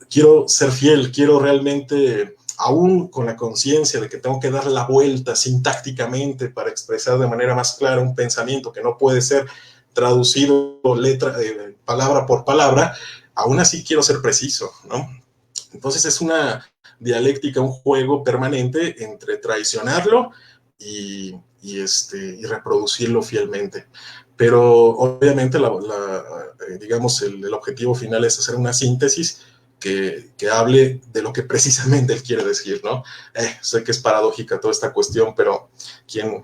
Quiero ser fiel, quiero realmente aún con la conciencia de que tengo que dar la vuelta sintácticamente para expresar de manera más clara un pensamiento que no puede ser traducido palabra por palabra, aún así quiero ser preciso, ¿no? Entonces es una dialéctica, un juego permanente entre traicionarlo y reproducirlo fielmente. Pero obviamente, digamos, el objetivo final es hacer una síntesis que hable de lo que precisamente él quiere decir, ¿no? Sé que es paradójica toda esta cuestión, pero quien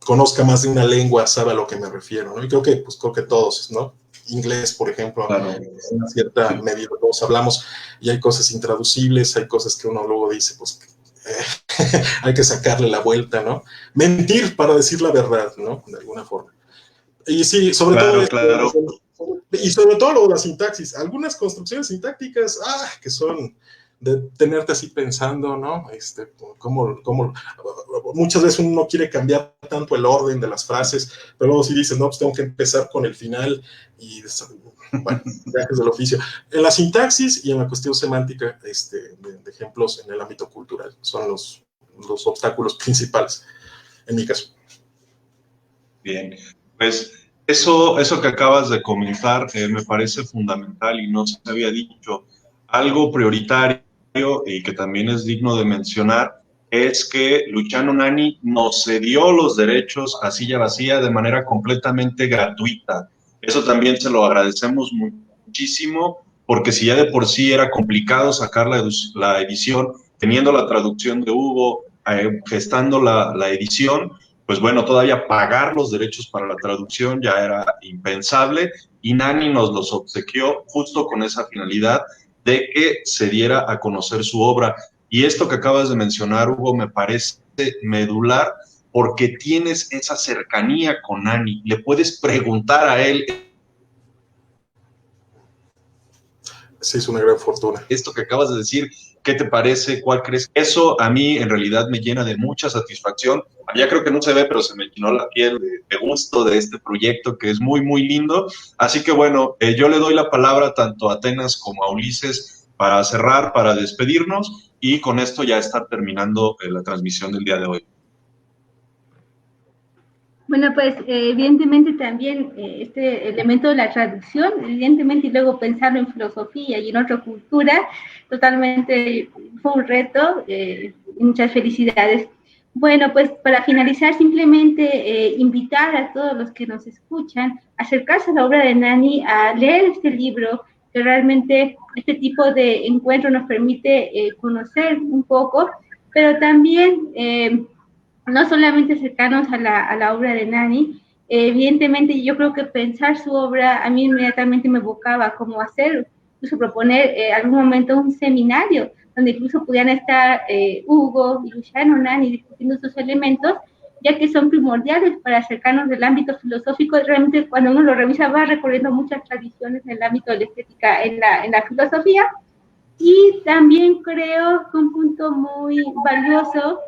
conozca más de una lengua sabe a lo que me refiero, ¿no? Y creo que todos, ¿no? Inglés, por ejemplo, claro, en una cierta medida todos hablamos, y hay cosas intraducibles, hay cosas que uno luego dice, pues, hay que sacarle la vuelta, ¿no? Mentir para decir la verdad, ¿no? De alguna forma. Y sí, sobre todo... Claro. Y sobre todo lo de la sintaxis, algunas construcciones sintácticas, que son de tenerte así pensando, ¿no? Cómo muchas veces uno no quiere cambiar tanto el orden de las frases, pero luego sí dices, no, pues tengo que empezar con el final y, bueno, viajes del oficio. En la sintaxis y en la cuestión semántica, de ejemplos en el ámbito cultural, son los obstáculos principales, en mi caso. Bien, pues eso que acabas de comentar me parece fundamental y no se había dicho. Algo prioritario y que también es digno de mencionar es que Luciano Nani nos cedió los derechos a Silla Vacía de manera completamente gratuita. Eso también se lo agradecemos muchísimo, porque si ya de por sí era complicado sacar la edición, teniendo la traducción de Hugo, gestando la edición, pues bueno, todavía pagar los derechos para la traducción ya era impensable, y Nani nos los obsequió justo con esa finalidad de que se diera a conocer su obra. Y esto que acabas de mencionar, Hugo, me parece medular, porque tienes esa cercanía con Nani, le puedes preguntar a él. Sí, es una gran fortuna. Esto que acabas de decir, ¿qué te parece? ¿Cuál crees? Eso a mí en realidad me llena de mucha satisfacción. Ya creo que no se ve, pero se me llenó la piel de gusto de este proyecto que es muy, muy lindo. Así que bueno, yo le doy la palabra tanto a Atenas como a Ulises para cerrar, para despedirnos, y con esto ya estar terminando la transmisión del día de hoy. Bueno, pues evidentemente también este elemento de la traducción, evidentemente, y luego pensarlo en filosofía y en otra cultura, totalmente fue un reto, y muchas felicidades. Bueno, pues para finalizar, simplemente invitar a todos los que nos escuchan a acercarse a la obra de Nani, a leer este libro, que realmente este tipo de encuentro nos permite conocer un poco, pero también... no solamente acercarnos a la obra de Nani, evidentemente yo creo que pensar su obra a mí inmediatamente me evocaba cómo hacer, incluso proponer algún momento un seminario donde incluso pudieran estar Hugo y Luciano Nani discutiendo sus elementos, ya que son primordiales para acercarnos del ámbito filosófico. Realmente cuando uno lo revisa va recorriendo muchas tradiciones en el ámbito de la estética en la filosofía. Y también creo que un punto muy valioso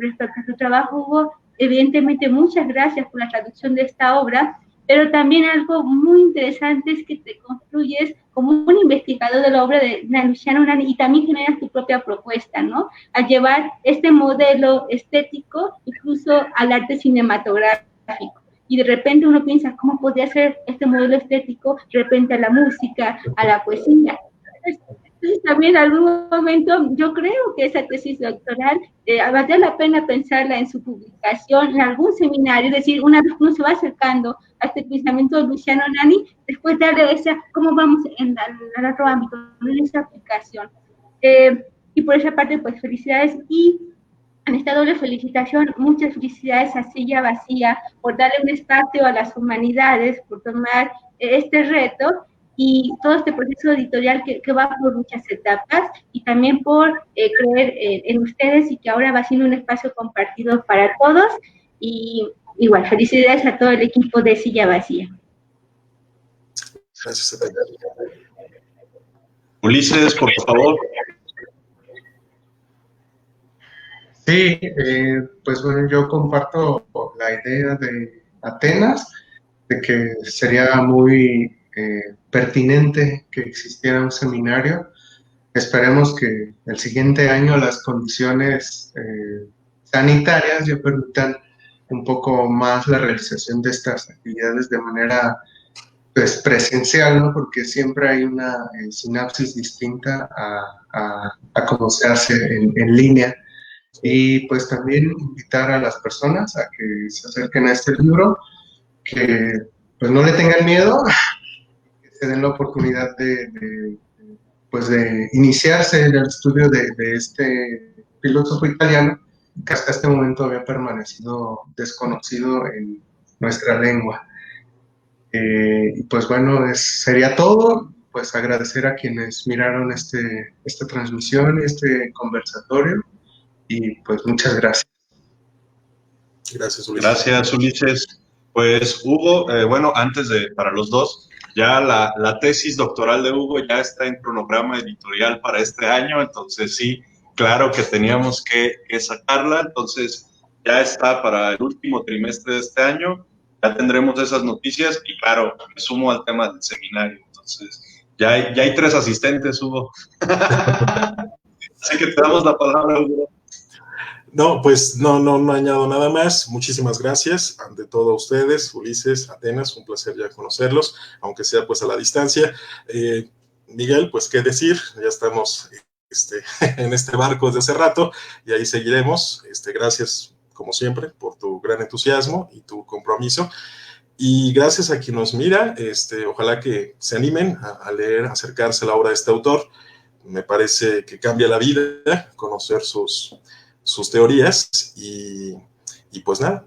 respecto a tu trabajo, Hugo, evidentemente muchas gracias por la traducción de esta obra, pero también algo muy interesante es que te construyes como un investigador de la obra de Luciano Nani y también generas tu propia propuesta, ¿no? Al llevar este modelo estético incluso al arte cinematográfico. Y de repente uno piensa, ¿cómo podría ser este modelo estético de repente a la música, a la poesía? Entonces, también en algún momento yo creo que esa tesis doctoral valdría la pena pensarla en su publicación, en algún seminario, es decir, una vez que uno se va acercando a este pensamiento de Luciano Nani, después darle esa, cómo vamos en otro ámbito, en esa aplicación. Y por esa parte, pues felicidades, y en esta doble felicitación, muchas felicidades a Silla Vacía por darle un espacio a las humanidades, por tomar este reto, y todo este proceso editorial que va por muchas etapas, y también por creer en ustedes, y que ahora va siendo un espacio compartido para todos. Y igual, felicidades a todo el equipo de Silla Vacía. Gracias. Ulises, por favor. Sí, pues bueno, yo comparto la idea de Atenas, de que sería muy pertinente que existiera un seminario esperemos que el siguiente año las condiciones sanitarias ya permitan un poco más la realización de estas actividades de manera pues, presencial, ¿no? Porque siempre hay una sinapsis distinta a cómo se hace en línea. Y pues también invitar a las personas a que se acerquen a este libro, que pues no le tengan miedo, que se den la oportunidad pues de iniciarse en el estudio de este filósofo italiano, que hasta este momento había permanecido desconocido en nuestra lengua. Y pues bueno, sería todo. Pues agradecer a quienes miraron esta transmisión, este conversatorio, y pues muchas gracias. Gracias, Ulises. Gracias, Ulises. Pues Hugo, bueno, para los dos, ya la tesis doctoral de Hugo ya está en cronograma editorial para este año, entonces sí, claro que teníamos que sacarla, entonces ya está para el último trimestre de este año, ya tendremos esas noticias y claro, me sumo al tema del seminario, entonces ya hay 3 asistentes, Hugo. Así que te damos la palabra, Hugo. No, pues no añado nada más. Muchísimas gracias ante todo a ustedes, Ulises, Atenas, un placer ya conocerlos, aunque sea pues a la distancia. Miguel, pues qué decir, ya estamos en este barco desde hace rato y ahí seguiremos. Gracias, como siempre, por tu gran entusiasmo y tu compromiso. Y gracias a quien nos mira, ojalá que se animen a leer, a acercarse a la obra de este autor. Me parece que cambia la vida conocer sus teorías y pues nada,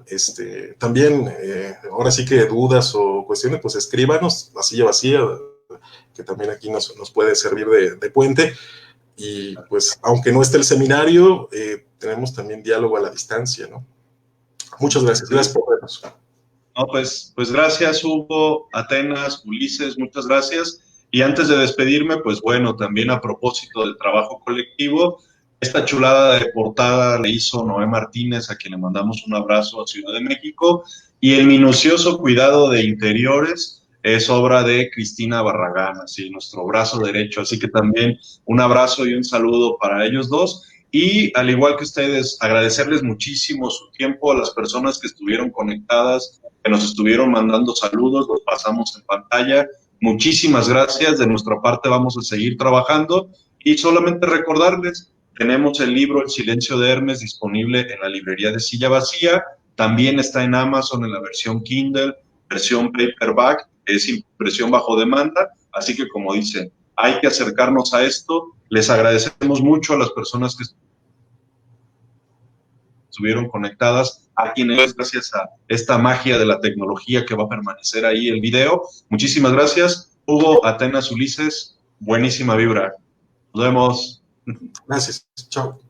también ahora sí que dudas o cuestiones, pues escríbanos, la silla vacía, que también aquí nos puede servir de puente. Y pues aunque no esté el seminario, tenemos también diálogo a la distancia, ¿no? Muchas gracias, gracias por vernos. No, pues gracias, Hugo, Atenas, Ulises, muchas gracias. Y antes de despedirme, pues bueno, también a propósito del trabajo colectivo, esta chulada de portada le hizo Noé Martínez, a quien le mandamos un abrazo a Ciudad de México, y el minucioso cuidado de interiores es obra de Cristina Barragán, así nuestro brazo derecho. Así que también un abrazo y un saludo para ellos dos. Y al igual que ustedes, agradecerles muchísimo su tiempo a las personas que estuvieron conectadas, que nos estuvieron mandando saludos, los pasamos en pantalla. Muchísimas gracias, de nuestra parte vamos a seguir trabajando y solamente recordarles, tenemos el libro El silencio de Hermes disponible en la librería de Silla Vacía, también está en Amazon en la versión Kindle, versión paperback, es impresión bajo demanda, así que como dicen, hay que acercarnos a esto. Les agradecemos mucho a las personas que estuvieron conectadas, a quienes gracias a esta magia de la tecnología que va a permanecer ahí el video. Muchísimas gracias. Hugo, Atenas, Ulises, buenísima vibra. Nos vemos. Gracias. Chao.